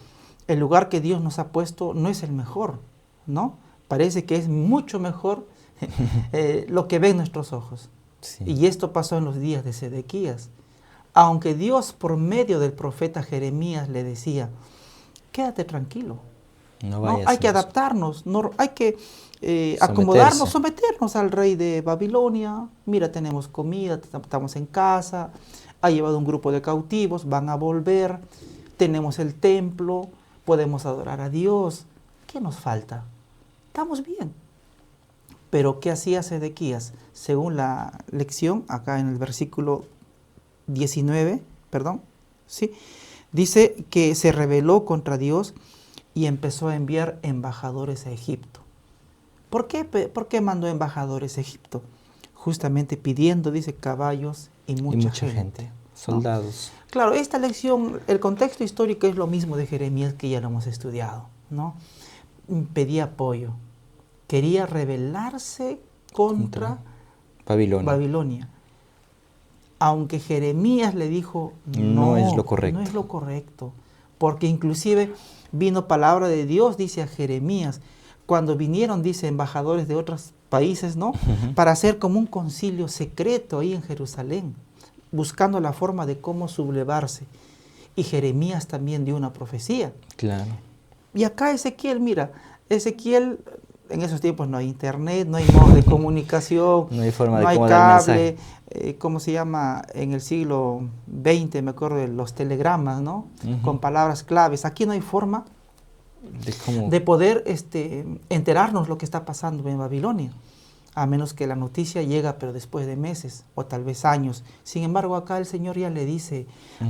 el lugar que Dios nos ha puesto no es el mejor, ¿no? Parece que es mucho mejor lo que ven nuestros ojos. Sí. Y esto pasó en los días de Sedequías. Aunque Dios por medio del profeta Jeremías le decía, quédate tranquilo, no hay que adaptarnos, no, hay que acomodarnos, someternos al rey de Babilonia. Mira, tenemos comida, estamos en casa, ha llevado un grupo de cautivos, van a volver, tenemos el templo, podemos adorar a Dios. ¿Qué nos falta? Estamos bien. Pero ¿qué hacía Sedequías? Según la lección, acá en el versículo 19, ¿sí? Dice que se rebeló contra Dios y empezó a enviar embajadores a Egipto. ¿Por qué mandó embajadores a Egipto? Justamente pidiendo, dice, caballos y mucha gente. Soldados. ¿No? Claro, esta lección, el contexto histórico es lo mismo de Jeremías, que ya lo hemos estudiado, ¿no? Pedía apoyo. Quería rebelarse contra Babilonia. Aunque Jeremías le dijo, no es lo correcto. No es lo correcto. Porque inclusive vino palabra de Dios, dice a Jeremías, cuando vinieron, dice, embajadores de otros países, ¿no? Para hacer como un concilio secreto ahí en Jerusalén. buscando la forma de cómo sublevarse. Y Jeremías también dio una profecía. Claro. Y acá Ezequiel, mira, Ezequiel, en esos tiempos no hay internet, no hay modo de comunicación, No hay forma no de hay cómo dar mensaje. cable, ¿cómo se llama? En el siglo XX, me acuerdo de los telegramas, ¿no? Con palabras claves. Aquí no hay forma De cómo... de poder enterarnos lo que está pasando en Babilonia, a menos que la noticia llega, pero después de meses o tal vez años. Sin embargo, acá el Señor ya le dice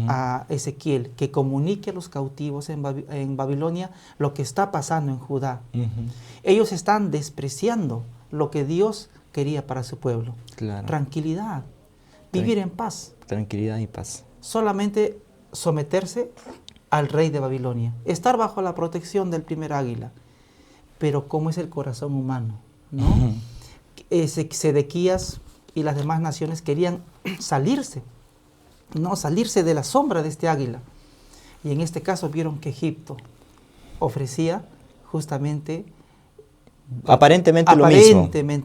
a Ezequiel que comunique a los cautivos en Babilonia lo que está pasando en Judá. Ellos están despreciando lo que Dios quería para su pueblo. Claro. Tranquilidad, vivir en paz. Tranquilidad y paz. Solamente someterse al rey de Babilonia, estar bajo la protección del primer águila. Pero ¿cómo es el corazón humano? ¿No? Sedequías y las demás naciones querían salirse, no salirse de la sombra de este águila. Y en este caso vieron que Egipto ofrecía justamente Aparentemente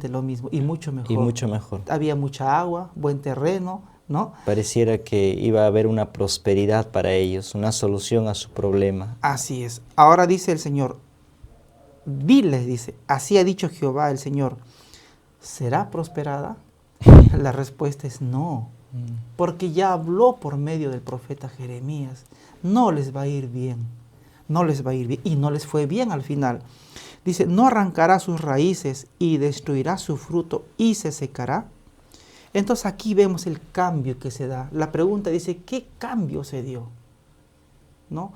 lo mismo y mucho mejor. Y mucho mejor. Había mucha agua, buen terreno, ¿no? Pareciera que iba a haber una prosperidad para ellos, una solución a su problema. Así es. Ahora dice el Señor, diles, dice, así ha dicho Jehová el Señor, ¿será prosperada? La respuesta es no, porque ya habló por medio del profeta Jeremías. No les va a ir bien, no les va a ir bien, y no les fue bien al final. Dice, no arrancará sus raíces y destruirá su fruto y se secará. Entonces aquí vemos el cambio que se da. La pregunta dice, ¿qué cambio se dio? ¿No?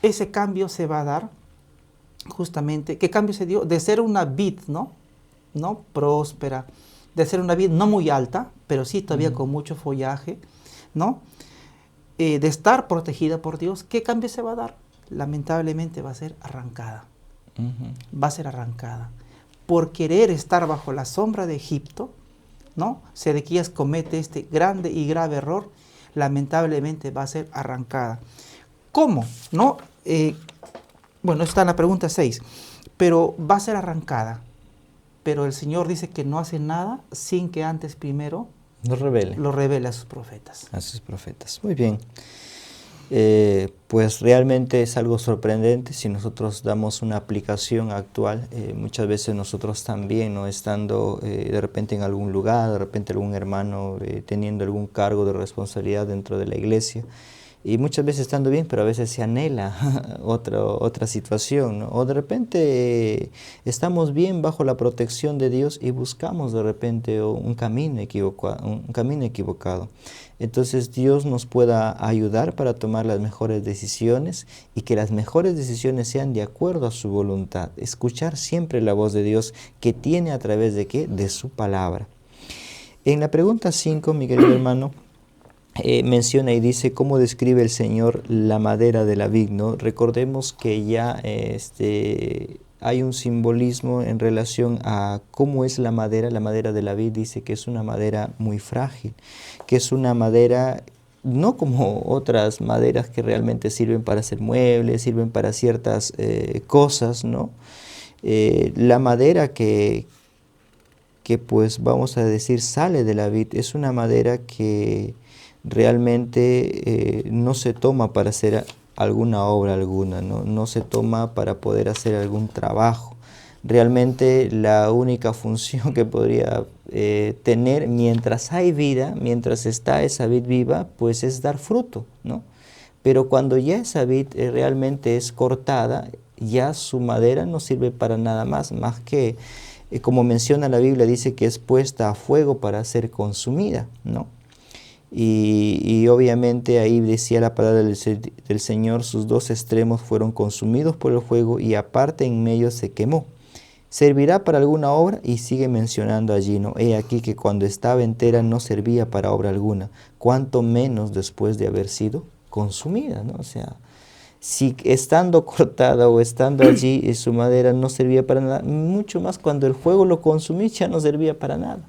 Ese cambio se va a dar justamente, ¿qué cambio se dio? De ser una vid, ¿no? Próspera, de ser una vid no muy alta, pero sí todavía con mucho follaje, ¿no? De estar protegida por Dios, ¿qué cambio se va a dar? Lamentablemente va a ser arrancada. Va a ser arrancada. Por querer estar bajo la sombra de Egipto, ¿no? Sedequías comete este grande y grave error, lamentablemente va a ser arrancada. ¿Cómo? ¿No? Bueno, está en la pregunta 6, pero va a ser arrancada. Pero el Señor dice que no hace nada sin que antes primero lo revele a sus profetas. A sus profetas. Muy bien. Pues realmente es algo sorprendente si nosotros damos una aplicación actual. Muchas veces nosotros también, ¿no? Estando de repente en algún lugar, de repente algún hermano teniendo algún cargo de responsabilidad dentro de la iglesia, y muchas veces estando bien, pero a veces se anhela otra situación, ¿no? O de repente estamos bien bajo la protección de Dios y buscamos de repente un camino equivocado. Entonces Dios nos pueda ayudar para tomar las mejores decisiones y que las mejores decisiones sean de acuerdo a su voluntad. Escuchar siempre la voz de Dios que tiene a través de ¿qué? De su palabra. En la pregunta 5, mi querido hermano, menciona y dice cómo describe el Señor la madera de la vid, ¿no? Recordemos que ya hay un simbolismo en relación a cómo es la madera. La madera de la vid dice que es una madera muy frágil, que es una madera no como otras maderas que realmente sirven para hacer muebles, sirven para ciertas cosas, ¿no? La madera que pues vamos a decir sale de la vid es una madera que realmente no se toma para hacer alguna obra alguna, no se toma para poder hacer algún trabajo. Realmente la única función que podría tener mientras hay vida, mientras está esa vid viva, pues es dar fruto, ¿no? Pero cuando ya esa vid realmente es cortada, ya su madera no sirve para nada más que, como menciona la Biblia, dice que es puesta a fuego para ser consumida, ¿no? Y obviamente ahí decía la palabra del Señor, sus dos extremos fueron consumidos por el fuego y aparte en medio se quemó. ¿Servirá para alguna obra? Y sigue mencionando allí, ¿no? He aquí que cuando estaba entera no servía para obra alguna, cuanto menos después de haber sido consumida, ¿no? O sea, si estando cortada o estando allí su madera no servía para nada, mucho más cuando el fuego lo consumía ya no servía para nada,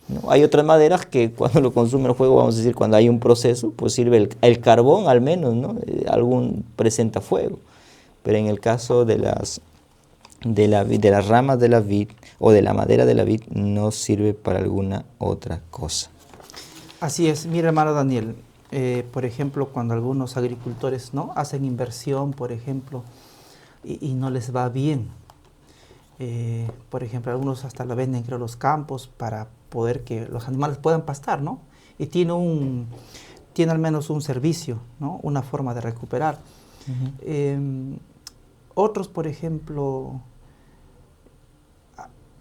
¿no? Hay otras maderas que cuando lo consume el fuego, vamos a decir, cuando hay un proceso, pues sirve el carbón al menos, ¿no? Algún presenta fuego. Pero en el caso de las ramas de la vid o de la madera de la vid no sirve para alguna otra cosa. Así es, mira hermano Daniel, por ejemplo, cuando algunos agricultores, ¿no?, hacen inversión, por ejemplo, y no les va bien, por ejemplo, algunos hasta la venden, creo, los campos para poder que los animales puedan pastar, ¿no? Y tiene al menos un servicio, ¿no?, una forma de recuperar. Otros, por ejemplo,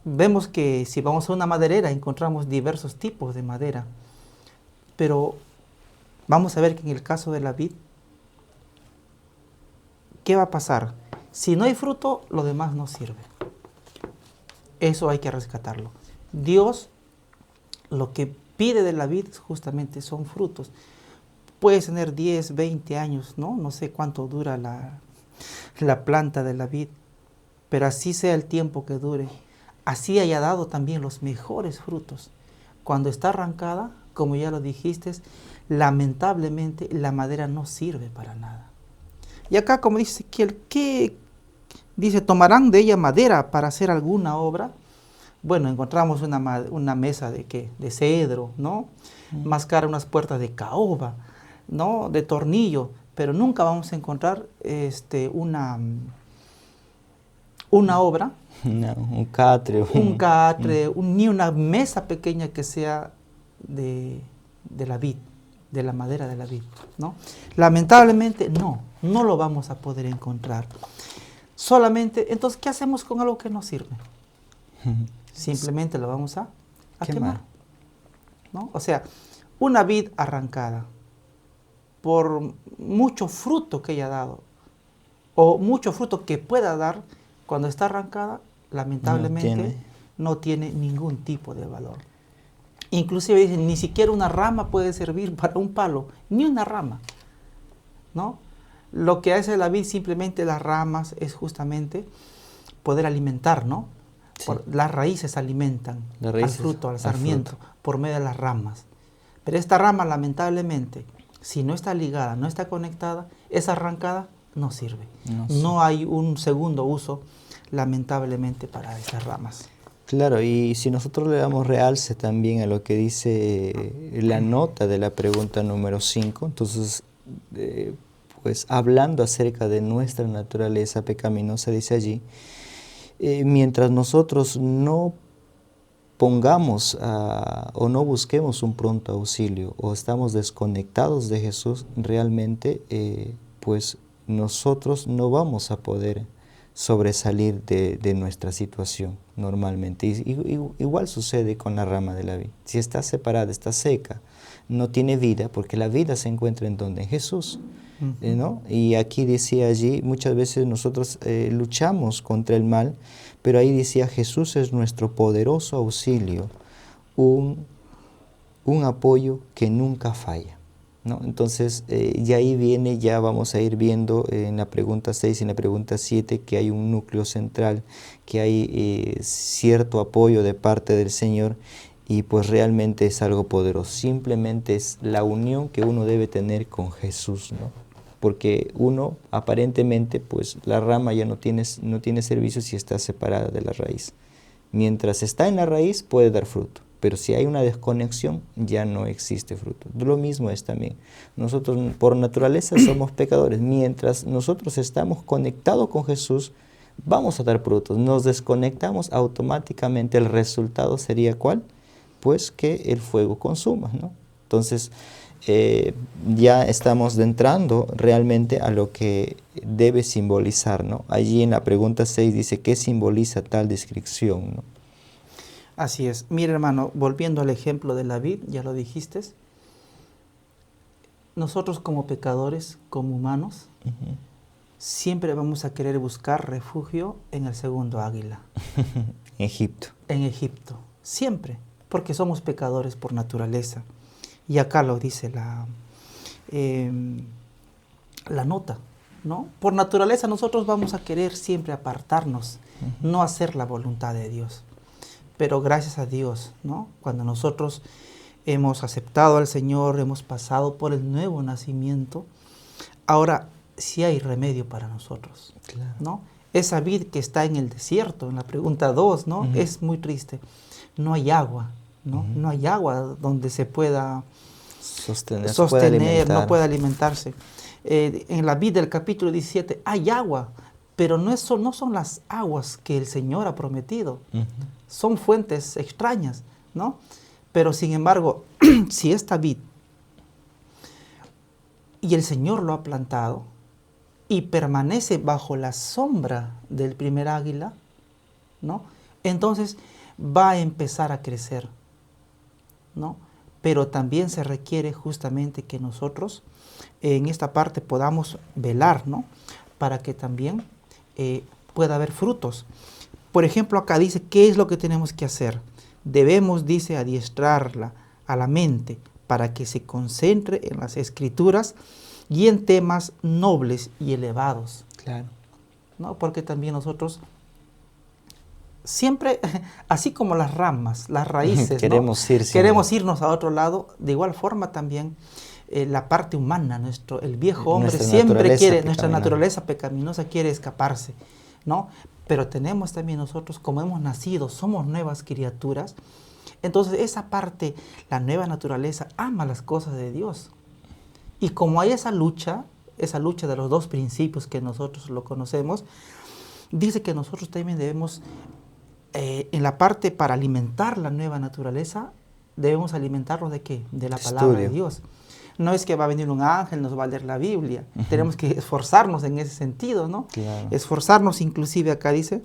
vemos que si vamos a una maderera encontramos diversos tipos de madera, pero vamos a ver que en el caso de la vid, ¿qué va a pasar? Si no hay fruto, lo demás no sirve. Eso hay que rescatarlo. Dios lo que pide de la vid justamente son frutos. Puedes tener 10, 20 años, ¿no? No sé cuánto dura la planta de la vid, pero así sea el tiempo que dure, así haya dado también los mejores frutos. Cuando está arrancada, como ya lo dijiste, lamentablemente la madera no sirve para nada. Y acá, como dice Ezequiel, ¿qué dice? ¿Tomarán de ella madera para hacer alguna obra? Bueno, encontramos una mesa de ¿qué? De cedro, ¿no? Mascar unas puertas de caoba, ¿no?, de tornillo, pero nunca vamos a encontrar una obra, No, un catre. ni una mesa pequeña que sea de la vid, de la madera de la vid, ¿no? Lamentablemente no lo vamos a poder encontrar. Solamente, entonces, ¿qué hacemos con algo que no sirve? Simplemente lo vamos a quemar, ¿no? O sea, una vid arrancada, por mucho fruto que haya dado, o mucho fruto que pueda dar, cuando está arrancada, lamentablemente no tiene ningún tipo de valor. Inclusive dicen, ni siquiera una rama puede servir para un palo, ni una rama, ¿no? Lo que hace la vid, simplemente las ramas, es justamente poder alimentar, ¿no? Sí. Las raíces alimentan al fruto, al sarmiento, por medio de las ramas. Pero esta rama, lamentablemente, si no está ligada, no está conectada, es arrancada, no sirve. No hay un segundo uso, lamentablemente, para estas ramas. Claro, y si nosotros le damos realce también a lo que dice la nota de la pregunta número 5, entonces, pues hablando acerca de nuestra naturaleza pecaminosa, dice allí, mientras nosotros no pongamos o no busquemos un pronto auxilio o estamos desconectados de Jesús, realmente pues nosotros no vamos a poder sobresalir de nuestra situación normalmente. Igual sucede con la rama de la vid. Si está separada, está seca, no tiene vida, porque la vida se encuentra en donde, en Jesús. ¿No? Y aquí decía allí, muchas veces nosotros luchamos contra el mal, pero ahí decía, Jesús es nuestro poderoso auxilio, un apoyo que nunca falla, ¿no? Entonces, y ahí viene, ya vamos a ir viendo en la pregunta 6 y en la pregunta 7 que hay un núcleo central, que hay cierto apoyo de parte del Señor, y pues realmente es algo poderoso. Simplemente es la unión que uno debe tener con Jesús, ¿no? Porque uno, aparentemente, pues la rama ya no tiene servicio si está separada de la raíz. Mientras está en la raíz puede dar fruto, pero si hay una desconexión ya no existe fruto. Lo mismo es también. Nosotros por naturaleza somos pecadores. Mientras nosotros estamos conectados con Jesús, vamos a dar frutos. Nos desconectamos automáticamente. El resultado sería ¿cuál? Pues que el fuego consuma, ¿no? Entonces, ya estamos entrando realmente a lo que debe simbolizar, ¿no? Allí en la pregunta 6 dice, ¿qué simboliza tal descripción, ¿no? Así es. Mira, hermano, volviendo al ejemplo de la vid, ya lo dijiste, nosotros como pecadores, como humanos, siempre vamos a querer buscar refugio en el segundo águila. Egipto. En Egipto, siempre, porque somos pecadores por naturaleza. Y acá lo dice la nota, ¿no? Por naturaleza nosotros vamos a querer siempre apartarnos, no hacer la voluntad de Dios. Pero gracias a Dios, ¿no? Cuando nosotros hemos aceptado al Señor, hemos pasado por el nuevo nacimiento, ahora sí hay remedio para nosotros, claro, ¿no? Esa vid que está en el desierto, en la pregunta 2, ¿no? Es muy triste. No hay agua, ¿no? No hay agua donde se pueda Sostener, no puede alimentarse. En la vid del capítulo 17 hay agua, pero no son las aguas que el Señor ha prometido. Son fuentes extrañas, ¿no? Pero sin embargo, si esta vid y el Señor lo ha plantado y permanece bajo la sombra del primer águila, ¿no? Entonces va a empezar a crecer, ¿no? Pero también se requiere justamente que nosotros en esta parte podamos velar, ¿no? Para que también pueda haber frutos. Por ejemplo, acá dice, ¿qué es lo que tenemos que hacer? Debemos, dice, adiestrarla a la mente para que se concentre en las escrituras y en temas nobles y elevados. Claro. ¿No? Porque también nosotros siempre, así como las ramas, las raíces, queremos irnos a otro lado, de igual forma también la parte humana, el viejo hombre siempre quiere, nuestra naturaleza pecaminosa quiere escaparse, ¿no? Pero tenemos también nosotros, como hemos nacido, somos nuevas criaturas, entonces esa parte, la nueva naturaleza, ama las cosas de Dios. Y como hay esa lucha de los dos principios que nosotros lo conocemos, dice que nosotros también debemos, en la parte para alimentar la nueva naturaleza, debemos alimentarlo ¿de qué? De la palabra de Dios. No es que va a venir un ángel, nos va a leer la Biblia. Tenemos que esforzarnos en ese sentido, ¿no? Claro. Esforzarnos inclusive acá dice.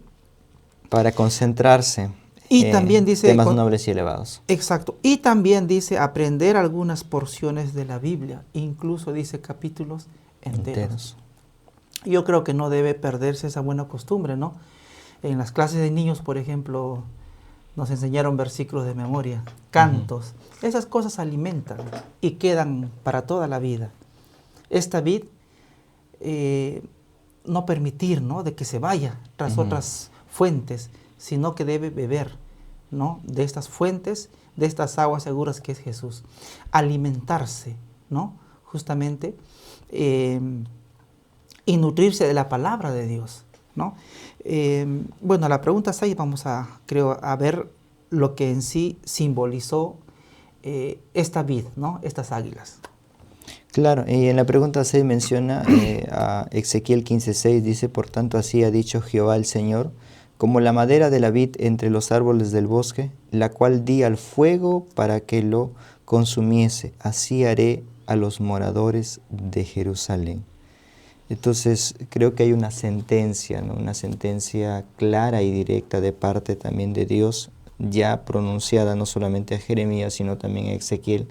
Para concentrarse. Y también dice... Temas nobles y elevados. Exacto. Y también dice aprender algunas porciones de la Biblia. Incluso dice capítulos enteros. Yo creo que no debe perderse esa buena costumbre, ¿no? En las clases de niños, por ejemplo, nos enseñaron versículos de memoria, cantos. Esas cosas alimentan y quedan para toda la vida. Esta vid, no permitir, ¿no? De que se vaya tras otras fuentes, sino que debe beber, ¿no? De estas fuentes, de estas aguas seguras que es Jesús. Alimentarse, ¿no? Justamente, y nutrirse de la palabra de Dios, ¿no? Bueno, la pregunta 6 vamos creo, a ver lo que en sí simbolizó esta vid, ¿no? Estas águilas. Claro, y en la pregunta 6 menciona a Ezequiel 15:6, dice, por tanto así ha dicho Jehová el Señor, como la madera de la vid entre los árboles del bosque, la cual di al fuego para que lo consumiese, así haré a los moradores de Jerusalén. Entonces creo que hay una sentencia, ¿no? Una sentencia clara y directa de parte también de Dios, ya pronunciada no solamente a Jeremías, sino también a Ezequiel,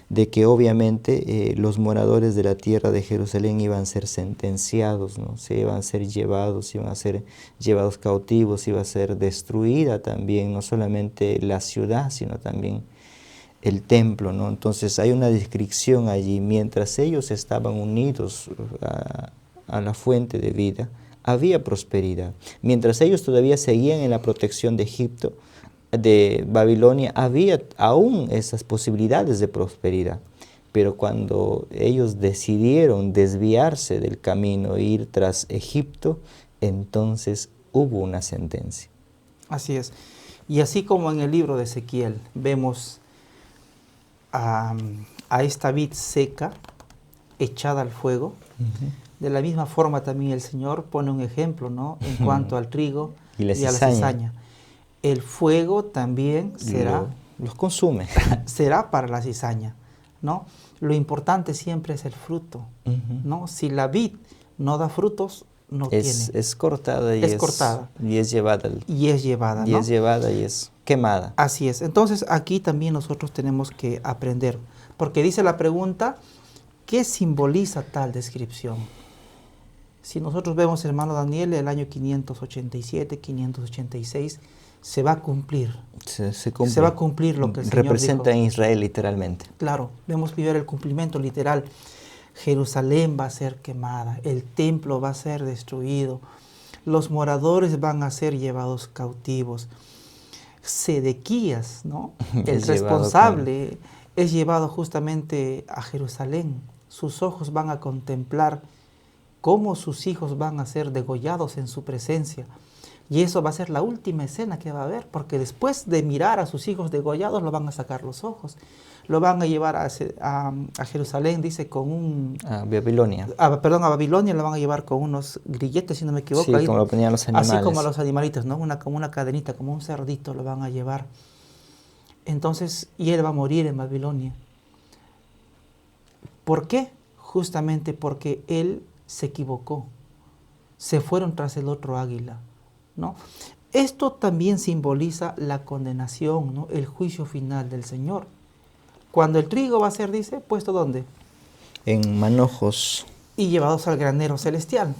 de que obviamente los moradores de la tierra de Jerusalén iban a ser sentenciados, ¿no? Se iban a ser llevados, iban a ser llevados cautivos, iba a ser destruida también, no solamente la ciudad, sino también el templo, ¿no? Entonces hay una descripción allí, mientras ellos estaban unidos a la fuente de vida, había prosperidad. Mientras ellos todavía seguían en la protección de Egipto, de Babilonia, había aún esas posibilidades de prosperidad. Pero cuando ellos decidieron desviarse del camino e ir tras Egipto, entonces hubo una sentencia. Así es. Y así como en el libro de Ezequiel vemos a esta vid seca, echada al fuego, de la misma forma también el Señor pone un ejemplo, ¿no? En cuanto al trigo y a la cizaña. El fuego también los consume. Será para la cizaña, ¿no? Lo importante siempre es el fruto, ¿no? Si la vid no da frutos, no tiene. Es cortada y es cortada. Y es llevada. Y es llevada, ¿no? Y es llevada y es quemada. Así es. Entonces aquí también nosotros tenemos que aprender, porque dice la pregunta, ¿qué simboliza tal descripción? Si nosotros vemos, hermano Daniel, el año 587, 586, se va a cumplir. Se cumple. Se va a cumplir lo que el Señor representa dijo. en Israel literalmente. Claro, vemos vivir el cumplimiento literal. Jerusalén va a ser quemada, el templo va a ser destruido, los moradores van a ser llevados cautivos. Sedequías, ¿no? El responsable es llevado justamente a Jerusalén. Sus ojos van a contemplar cómo sus hijos van a ser degollados en su presencia, Y eso va a ser la última escena que va a haber, porque después de mirar a sus hijos degollados, lo van a sacar los ojos. Lo van a llevar a Jerusalén, dice, con un... A Babilonia. Perdón, a Babilonia lo van a llevar con unos grilletes, si no me equivoco. Sí, ahí, como lo ponían los animales. así como a los animalitos, ¿no? Como una cadenita, como un cerdito lo van a llevar. Entonces, y él va a morir en Babilonia. ¿Por qué? Justamente porque él se equivocó. Se fueron tras el otro águila, ¿no? Esto también simboliza la condenación, ¿no? El juicio final del Señor. Cuando el trigo va a ser, dice, puesto ¿dónde? En manojos. Y llevados al granero celestial.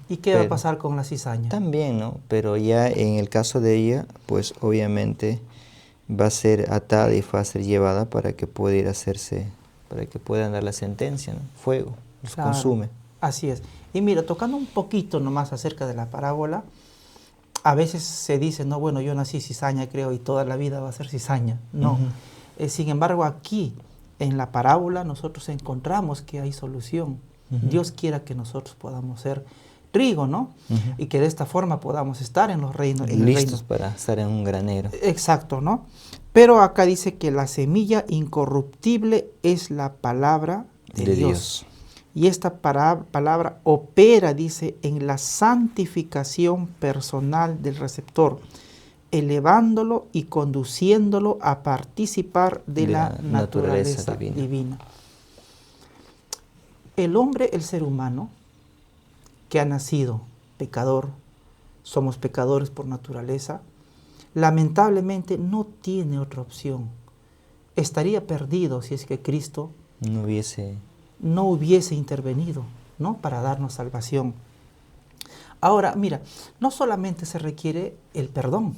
¿Y qué va a pasar con la cizaña? También, ¿no? Pero ya en el caso de ella, pues obviamente va a ser atada y va a ser llevada para que pueda ir a hacerse, para que puedan dar la sentencia, ¿no? Fuego, los consume. Así es. Y mira, tocando un poquito nomás acerca de la parábola, a veces se dice, no, bueno, yo nací cizaña, creo, y toda la vida va a ser cizaña. No. Sin embargo, aquí, en la parábola, nosotros encontramos que hay solución. Dios quiera que nosotros podamos ser trigo, ¿no? Y que de esta forma podamos estar en los reinos. Listos para estar en un granero. Exacto, ¿no? Pero acá dice que la semilla incorruptible es la palabra de Dios. Y esta palabra opera, dice, en la santificación personal del receptor, elevándolo y conduciéndolo a participar de la naturaleza divina. El hombre, el ser humano, que ha nacido pecador, somos pecadores por naturaleza, lamentablemente no tiene otra opción. Estaría perdido si es que Cristo no hubiese intervenido, ¿no? Para darnos salvación. Ahora, mira, no solamente se requiere el perdón,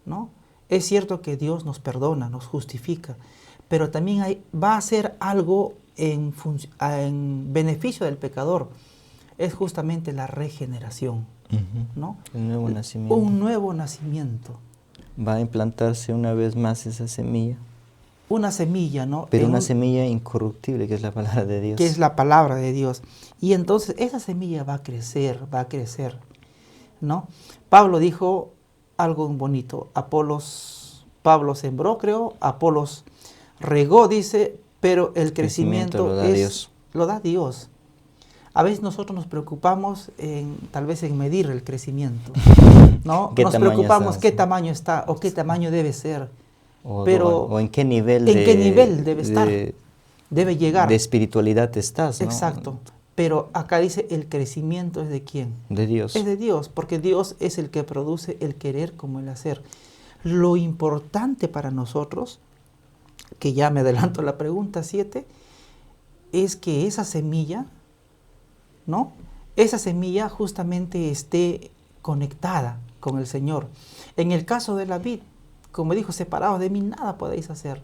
¿no? Es cierto que Dios nos perdona, nos justifica, pero también va a ser algo en beneficio del pecador. Es justamente la regeneración, ¿no? El nuevo nacimiento. Un nuevo nacimiento. Va a implantarse una vez más esa semilla. Una semilla, ¿no? Pero una semilla incorruptible, que es la palabra de Dios. Que es la palabra de Dios. Y entonces esa semilla va a crecer, ¿no? Pablo dijo algo bonito. Pablo sembró, creo, Apolos regó, dice, pero el crecimiento lo da Dios. A veces nosotros nos preocupamos tal vez en medir el crecimiento, ¿no? Nos preocupamos qué tamaño está o qué tamaño debe ser. O en qué nivel debe estar, debe llegar. De espiritualidad estás, ¿no? Exacto. Pero acá dice, el crecimiento es de ¿quién? De Dios. Es de Dios, porque Dios es el que produce el querer como el hacer. Lo importante para nosotros, que ya me adelanto a la pregunta 7, es que esa semilla, ¿no? Esa semilla justamente esté conectada con el Señor. En el caso de la vid, como dijo, separados de mí nada podéis hacer,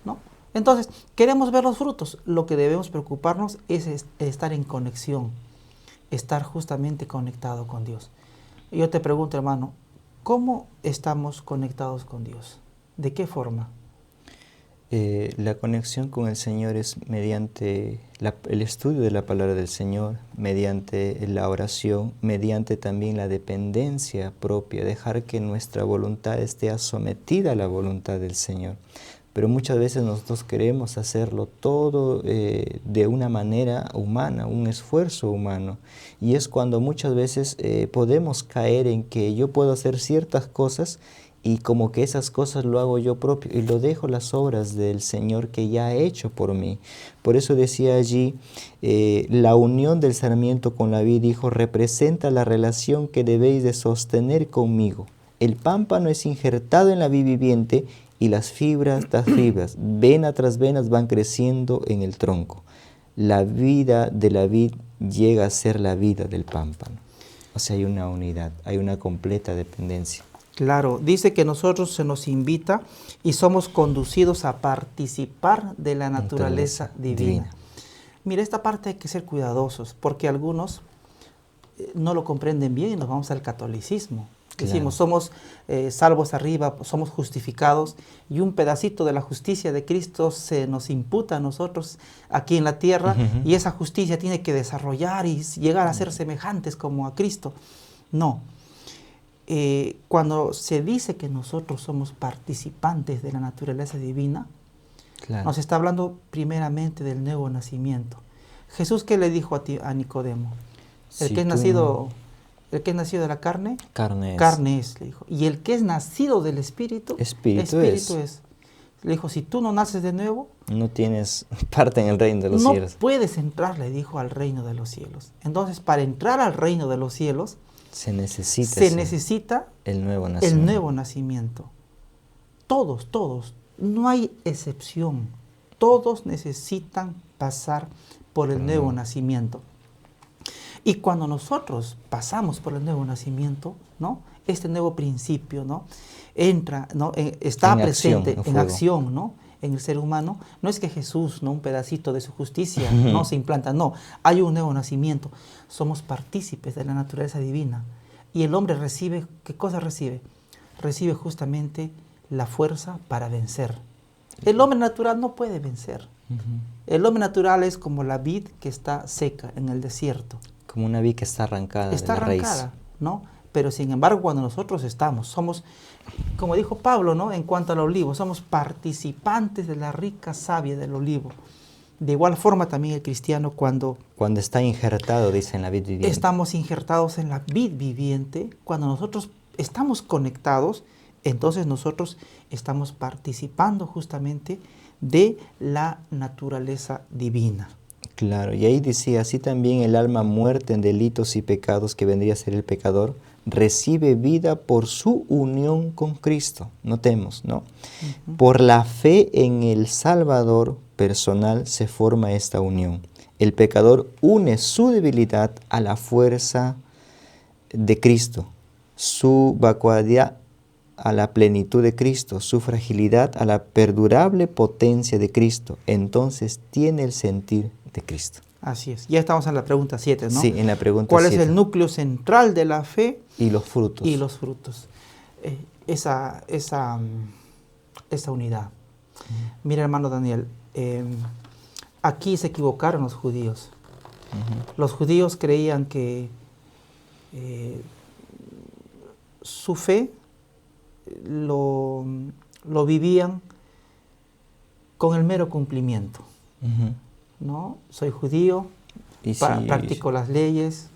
¿no? Entonces, queremos ver los frutos. Lo que debemos preocuparnos es estar en conexión, estar justamente conectado con Dios. Y yo te pregunto, hermano, ¿cómo estamos conectados con Dios? ¿De qué forma? La conexión con el Señor es mediante el estudio de la palabra del Señor, mediante la oración, mediante también la dependencia propia, dejar que nuestra voluntad esté sometida a la voluntad del Señor. Pero muchas veces nosotros queremos hacerlo todo de una manera humana, un esfuerzo humano. Y es cuando muchas veces podemos caer en que yo puedo hacer ciertas cosas y como que esas cosas lo hago yo propio y lo dejo las obras del Señor que ya ha hecho por mí. Por eso decía allí, la unión del sarmiento con la vid, dijo, representa la relación que debéis de sostener conmigo. El pámpano es injertado en la vid viviente y las fibras, vena tras venas van creciendo en el tronco. La vida de la vid llega a ser la vida del pámpano. O sea, hay una unidad, hay una completa dependencia. Claro, dice que nosotros se nos invita y somos conducidos a participar de la naturaleza divina. Mira, esta parte hay que ser cuidadosos porque algunos no lo comprenden bien y nos vamos al catolicismo. Decimos, somos salvos arriba, somos justificados y un pedacito de la justicia de Cristo se nos imputa a nosotros aquí en la tierra y esa justicia tiene que desarrollar y llegar a ser semejantes como a Cristo. No. cuando se dice que nosotros somos participantes de la naturaleza divina, Claro. nos está hablando primeramente del nuevo nacimiento. Jesús, ¿qué le dijo a Nicodemo? El Si que es tú nacido, el que es nacido de la carne, carne es. carne es, le dijo. Y el que es nacido del Espíritu, Espíritu es. Le dijo, si tú no naces de nuevo, No tienes parte en el reino de los no cielos. puedes entrar, le dijo, al reino de los cielos. Entonces, para entrar al reino de los cielos, Se necesita, se necesita el nuevo el nacimiento. nuevo nacimiento. Todos, no hay excepción. Todos necesitan pasar por el nuevo nacimiento. Y cuando nosotros pasamos por el nuevo nacimiento, ¿no? Este nuevo principio, ¿no? Entra, ¿no? Está En presente acción, en fuego. acción, ¿no? En el ser humano. No es que Jesús, ¿no? Un pedacito de su justicia, no se implanta, no. Hay un nuevo nacimiento. Somos partícipes de la naturaleza divina. Y el hombre recibe, ¿qué cosa recibe? Recibe justamente la fuerza para vencer. El hombre natural no puede vencer. El hombre natural es como la vid que está seca en el desierto. Como una vid que está arrancada Está de la raíz. arrancada, ¿no? Pero sin embargo, cuando nosotros somos, como dijo Pablo, ¿no? En cuanto al olivo, somos participantes de la rica savia del olivo. De igual forma también el cristiano cuando Cuando está injertado, dice en la vid viviente. estamos injertados en la vid viviente, cuando nosotros estamos conectados, entonces nosotros estamos participando justamente de la naturaleza divina. Claro, y ahí decía, así también el alma muerta en delitos y pecados, que vendría a ser el pecador, recibe vida por su unión con Cristo. Notemos, ¿no? Por la fe en el Salvador personal se forma esta unión. El pecador une su debilidad a la fuerza de Cristo, su vacuidad a la plenitud de Cristo, su fragilidad a la perdurable potencia de Cristo. Entonces tiene el sentir de Cristo. Así es. Ya estamos en la pregunta 7, ¿no? Sí, en la pregunta ¿Cuál 7. es el núcleo central de la fe? Y los frutos. Y los frutos. Esa unidad. Mira, hermano Daniel, aquí se equivocaron los judíos. Los judíos creían que su fe lo vivían con el mero cumplimiento. ¿No? Soy judío, Y practico las leyes,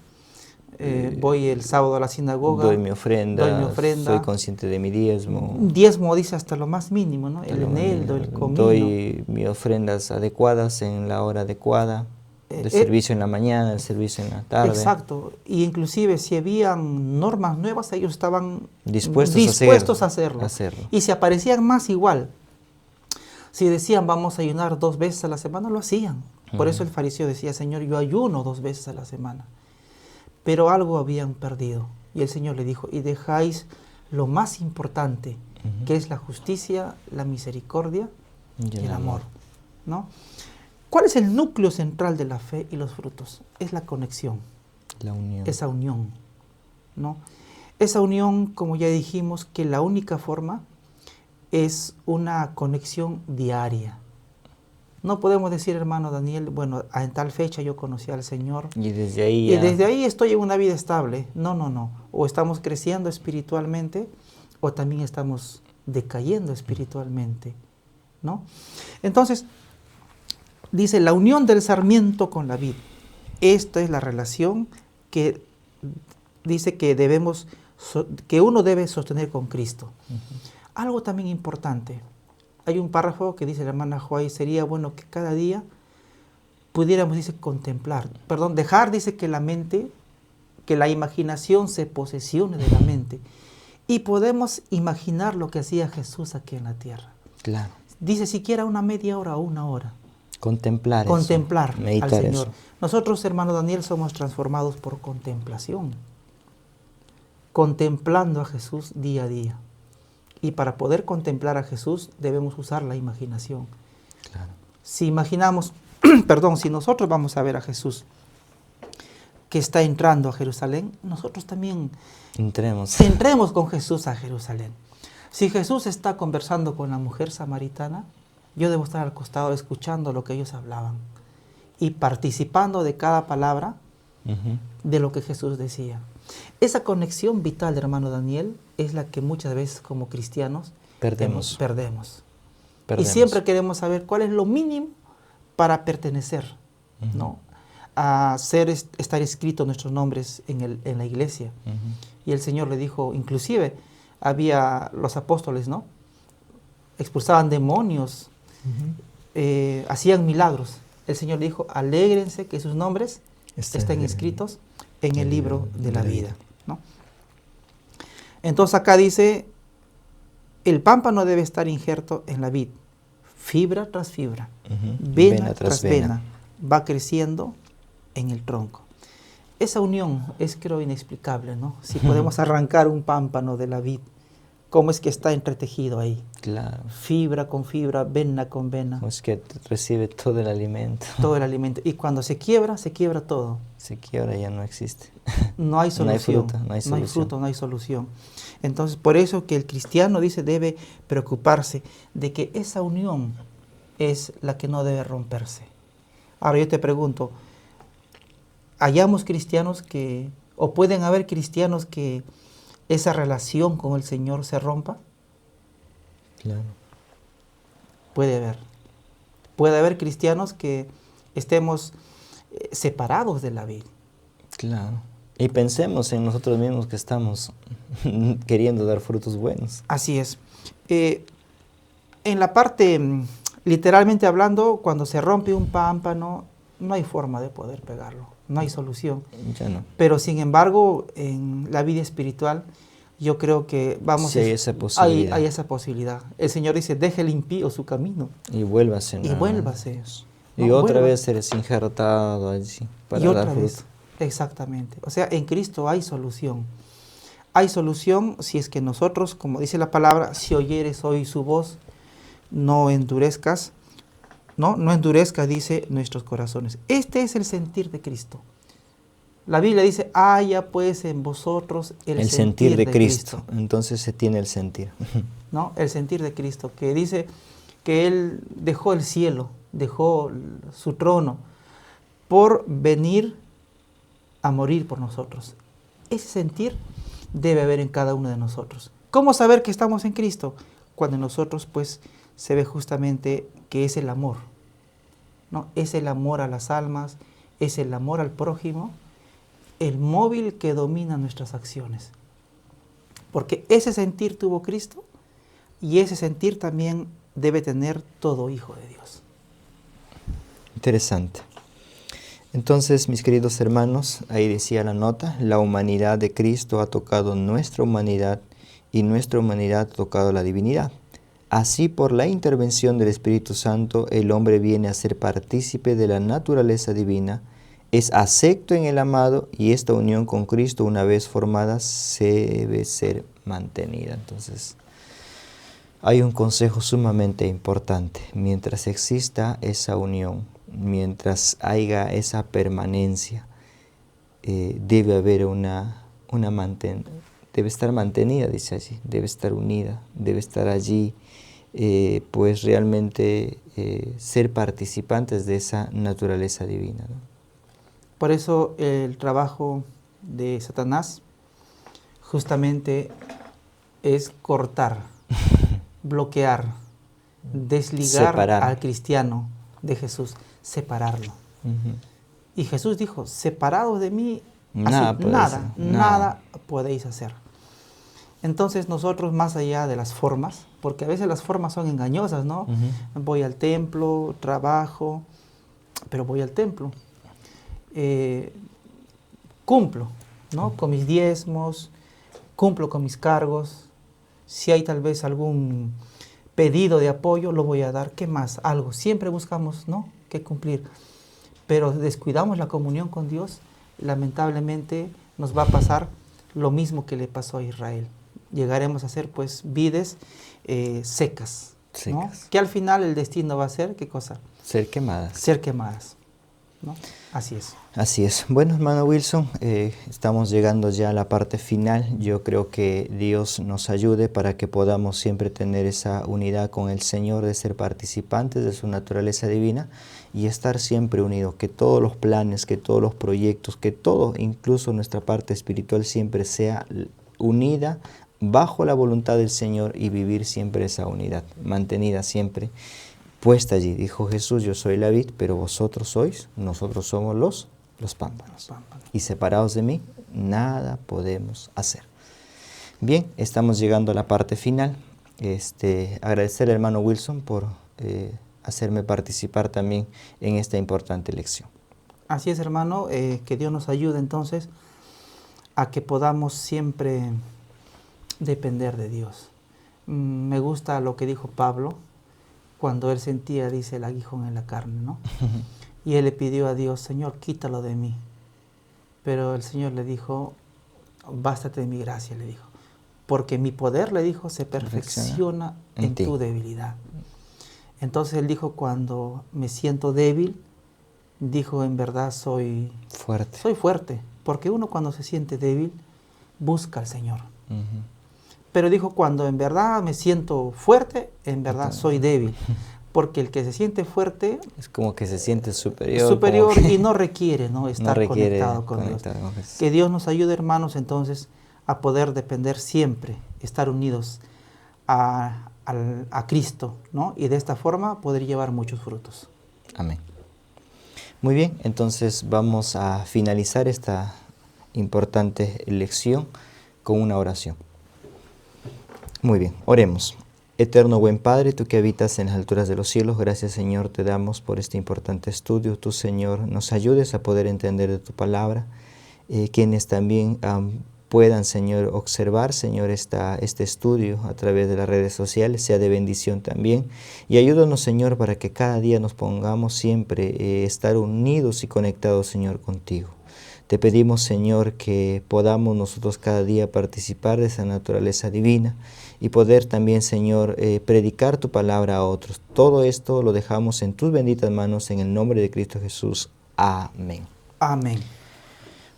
voy el sábado a la sinagoga, doy mi ofrenda, ofrenda, soy consciente de mi diezmo. Diezmo dice hasta lo más mínimo, ¿no? El eneldo, el comino. Doy mis ofrendas adecuadas en la hora adecuada, el servicio en la mañana, el servicio en la tarde. Exacto, y inclusive si habían normas nuevas, ellos estaban dispuestos a hacerlo. Y si aparecían más, igual. Si decían vamos a ayunar 2 veces a la semana, lo hacían. Por eso el fariseo decía, Señor, yo ayuno 2 veces a la semana. Pero algo habían perdido. Y el Señor le dijo, y dejáis lo más importante, que es la justicia, la misericordia y el amor. ¿No? ¿Cuál es el núcleo central de la fe y los frutos? Es la conexión. La unión. Esa unión. ¿No? Esa unión, como ya dijimos, que la única forma es una conexión diaria. No podemos decir, hermano Daniel, bueno, en tal fecha yo conocí al Señor y desde ahí estoy en una vida estable. No. O estamos creciendo espiritualmente o también estamos decayendo espiritualmente, ¿no? Entonces, dice la unión del sarmiento con la vid. Esta es la relación que dice que uno debe sostener con Cristo. Algo también importante. Hay un párrafo que dice la hermana Joay, sería bueno que cada día pudiéramos, dice, dejar, dice, que la mente, que la imaginación se posesione de la mente. Y podemos imaginar lo que hacía Jesús aquí en la tierra. Claro. Dice siquiera una media hora o 1 hora. Contemplar al Señor. Eso. Nosotros, hermano Daniel, somos transformados por contemplación. Contemplando a Jesús día a día. Y para poder contemplar a Jesús debemos usar la imaginación. Claro. Si imaginamos, si nosotros vamos a ver a Jesús que está entrando a Jerusalén, nosotros también entremos con Jesús a Jerusalén. Si Jesús está conversando con la mujer samaritana, yo debo estar al costado escuchando lo que ellos hablaban y participando de cada palabra de lo que Jesús decía. Esa conexión vital, hermano Daniel, es la que muchas veces como cristianos Perdemos. Y siempre queremos saber cuál es lo mínimo para pertenecer, ¿no? A estar escritos nuestros nombres en la iglesia. Y el Señor le dijo, inclusive había los apóstoles, ¿no? Expulsaban demonios, hacían milagros. El Señor le dijo, alégrense que sus nombres estén escritos en el libro de la vida, ¿no? Entonces acá dice, el pámpano debe estar injerto en la vid, fibra tras fibra, vena tras vena, va creciendo en el tronco. Esa unión es, creo, inexplicable, ¿no? Si podemos arrancar un pámpano de la vid, ¿cómo es que está entretejido ahí? Claro. Fibra con fibra, vena con vena. Es que recibe todo el alimento. Todo el alimento. Y cuando se quiebra todo. Se quiebra, ya no existe. No hay solución. No hay fruto, no hay fruto, no hay solución. Entonces, por eso que el cristiano, dice, debe preocuparse de que esa unión es la que no debe romperse. Ahora yo te pregunto, ¿hallamos cristianos o pueden haber cristianos que esa relación con el Señor se rompa? Claro. Puede haber. Puede haber cristianos que estemos separados de la vid. Claro. Y pensemos en nosotros mismos que estamos queriendo dar frutos buenos. Así es. En la parte, literalmente hablando, cuando se rompe un pámpano, no hay forma de poder pegarlo. No hay solución. Ya no. Pero sin embargo, en la vida espiritual, yo creo que Sí, hay esa posibilidad. Hay esa posibilidad. El Señor dice, deje el impío su camino. Y vuélvase. Y vuélvase. Y otra vez eres injertado allí para dar fruto. Exactamente. O sea, en Cristo hay solución. Hay solución si es que nosotros, como dice la palabra, si oyeres hoy su voz, no endurezcas, no endurezcas, dice, nuestros corazones. Este es el sentir de Cristo. La Biblia dice, haya pues en vosotros el sentir de Cristo. Entonces se tiene el sentir. ¿No? El sentir de Cristo, que dice que Él dejó el cielo, dejó su trono, por venir a morir por nosotros. Ese sentir debe haber en cada uno de nosotros. ¿Cómo saber que estamos en Cristo? Cuando en nosotros pues se ve justamente que es el amor, ¿no? Es el amor a las almas, es el amor al prójimo, el móvil que domina nuestras acciones. Porque ese sentir tuvo Cristo y ese sentir también debe tener todo hijo de Dios. Interesante. Entonces, mis queridos hermanos, ahí decía la nota, la humanidad de Cristo ha tocado nuestra humanidad y nuestra humanidad ha tocado la divinidad. Así, por la intervención del Espíritu Santo, el hombre viene a ser partícipe de la naturaleza divina, es acepto en el amado y esta unión con Cristo, una vez formada, debe ser mantenida. Entonces, hay un consejo sumamente importante. Mientras exista esa unión, mientras haya esa permanencia, debe haber debe estar mantenida, dice allí, debe estar unida, debe estar allí, pues realmente ser participantes de esa naturaleza divina, ¿no? Por eso el trabajo de Satanás justamente es cortar, bloquear, desligar separar al cristiano de Jesús, separarlo. Y Jesús dijo, separados de mí, nada podéis hacer. Entonces nosotros, más allá de las formas, porque a veces las formas son engañosas, ¿no? Voy al templo, trabajo, pero voy al templo. Cumplo, ¿no? Con mis diezmos, cumplo con mis cargos. Si hay tal vez algún pedido de apoyo, lo voy a dar. ¿Qué más? Algo. Siempre buscamos, ¿no?, que cumplir. Pero descuidamos la comunión con Dios, lamentablemente nos va a pasar lo mismo que le pasó a Israel. Llegaremos a ser, pues, vides secas, ¿no? Que al final el destino va a ser, ¿qué cosa? Ser quemadas. Ser quemadas. ¿no? Así es. Así es. Bueno, hermano Wilson, estamos llegando ya a la parte final. Yo creo que Dios nos ayude para que podamos siempre tener esa unidad con el Señor, de ser participantes de su naturaleza divina y estar siempre unidos, que todos los planes, que todos los proyectos, que todo, incluso nuestra parte espiritual, siempre sea unida bajo la voluntad del Señor y vivir siempre esa unidad, mantenida siempre puesta allí. Dijo Jesús, yo soy la vid, pero nosotros somos los pámpanos. Y separados de mí, nada podemos hacer. Bien, estamos llegando a la parte final. Agradecer al hermano Wilson por hacerme participar también en esta importante lección. Así es, hermano, que Dios nos ayude entonces a que podamos siempre depender de Dios. Me gusta lo que dijo Pablo cuando él sentía, dice, el aguijón en la carne, ¿no? Y él le pidió a Dios, Señor, quítalo de mí. Pero el Señor le dijo, bástate de mi gracia, le dijo. Porque mi poder, le dijo, se perfecciona en tu debilidad. Entonces él dijo, cuando me siento débil, dijo, en verdad soy fuerte. Porque uno cuando se siente débil, busca al Señor. Pero dijo, cuando en verdad me siento fuerte, en verdad soy débil. Porque el que se siente fuerte es como que se siente superior. Superior y no requiere, ¿no? Estar conectado con Dios. Que Dios nos ayude, hermanos, entonces a poder depender siempre, estar unidos a Cristo, ¿no? Y de esta forma poder llevar muchos frutos. Amén. Muy bien, entonces vamos a finalizar esta importante lección con una oración. Muy bien, oremos. Eterno buen Padre, tú que habitas en las alturas de los cielos, gracias Señor te damos por este importante estudio. Tú Señor nos ayudes a poder entender de tu palabra, quienes también puedan Señor observar Señor este estudio a través de las redes sociales, sea de bendición también. Y ayúdanos Señor para que cada día nos pongamos siempre estar unidos y conectados Señor contigo. Te pedimos Señor que podamos nosotros cada día participar de esa naturaleza divina y poder también, Señor, predicar tu palabra a otros. Todo esto lo dejamos en tus benditas manos, en el nombre de Cristo Jesús. Amén. Amén.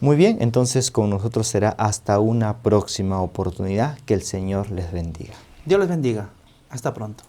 Muy bien, entonces con nosotros será hasta una próxima oportunidad. Que el Señor les bendiga. Dios les bendiga. Hasta pronto.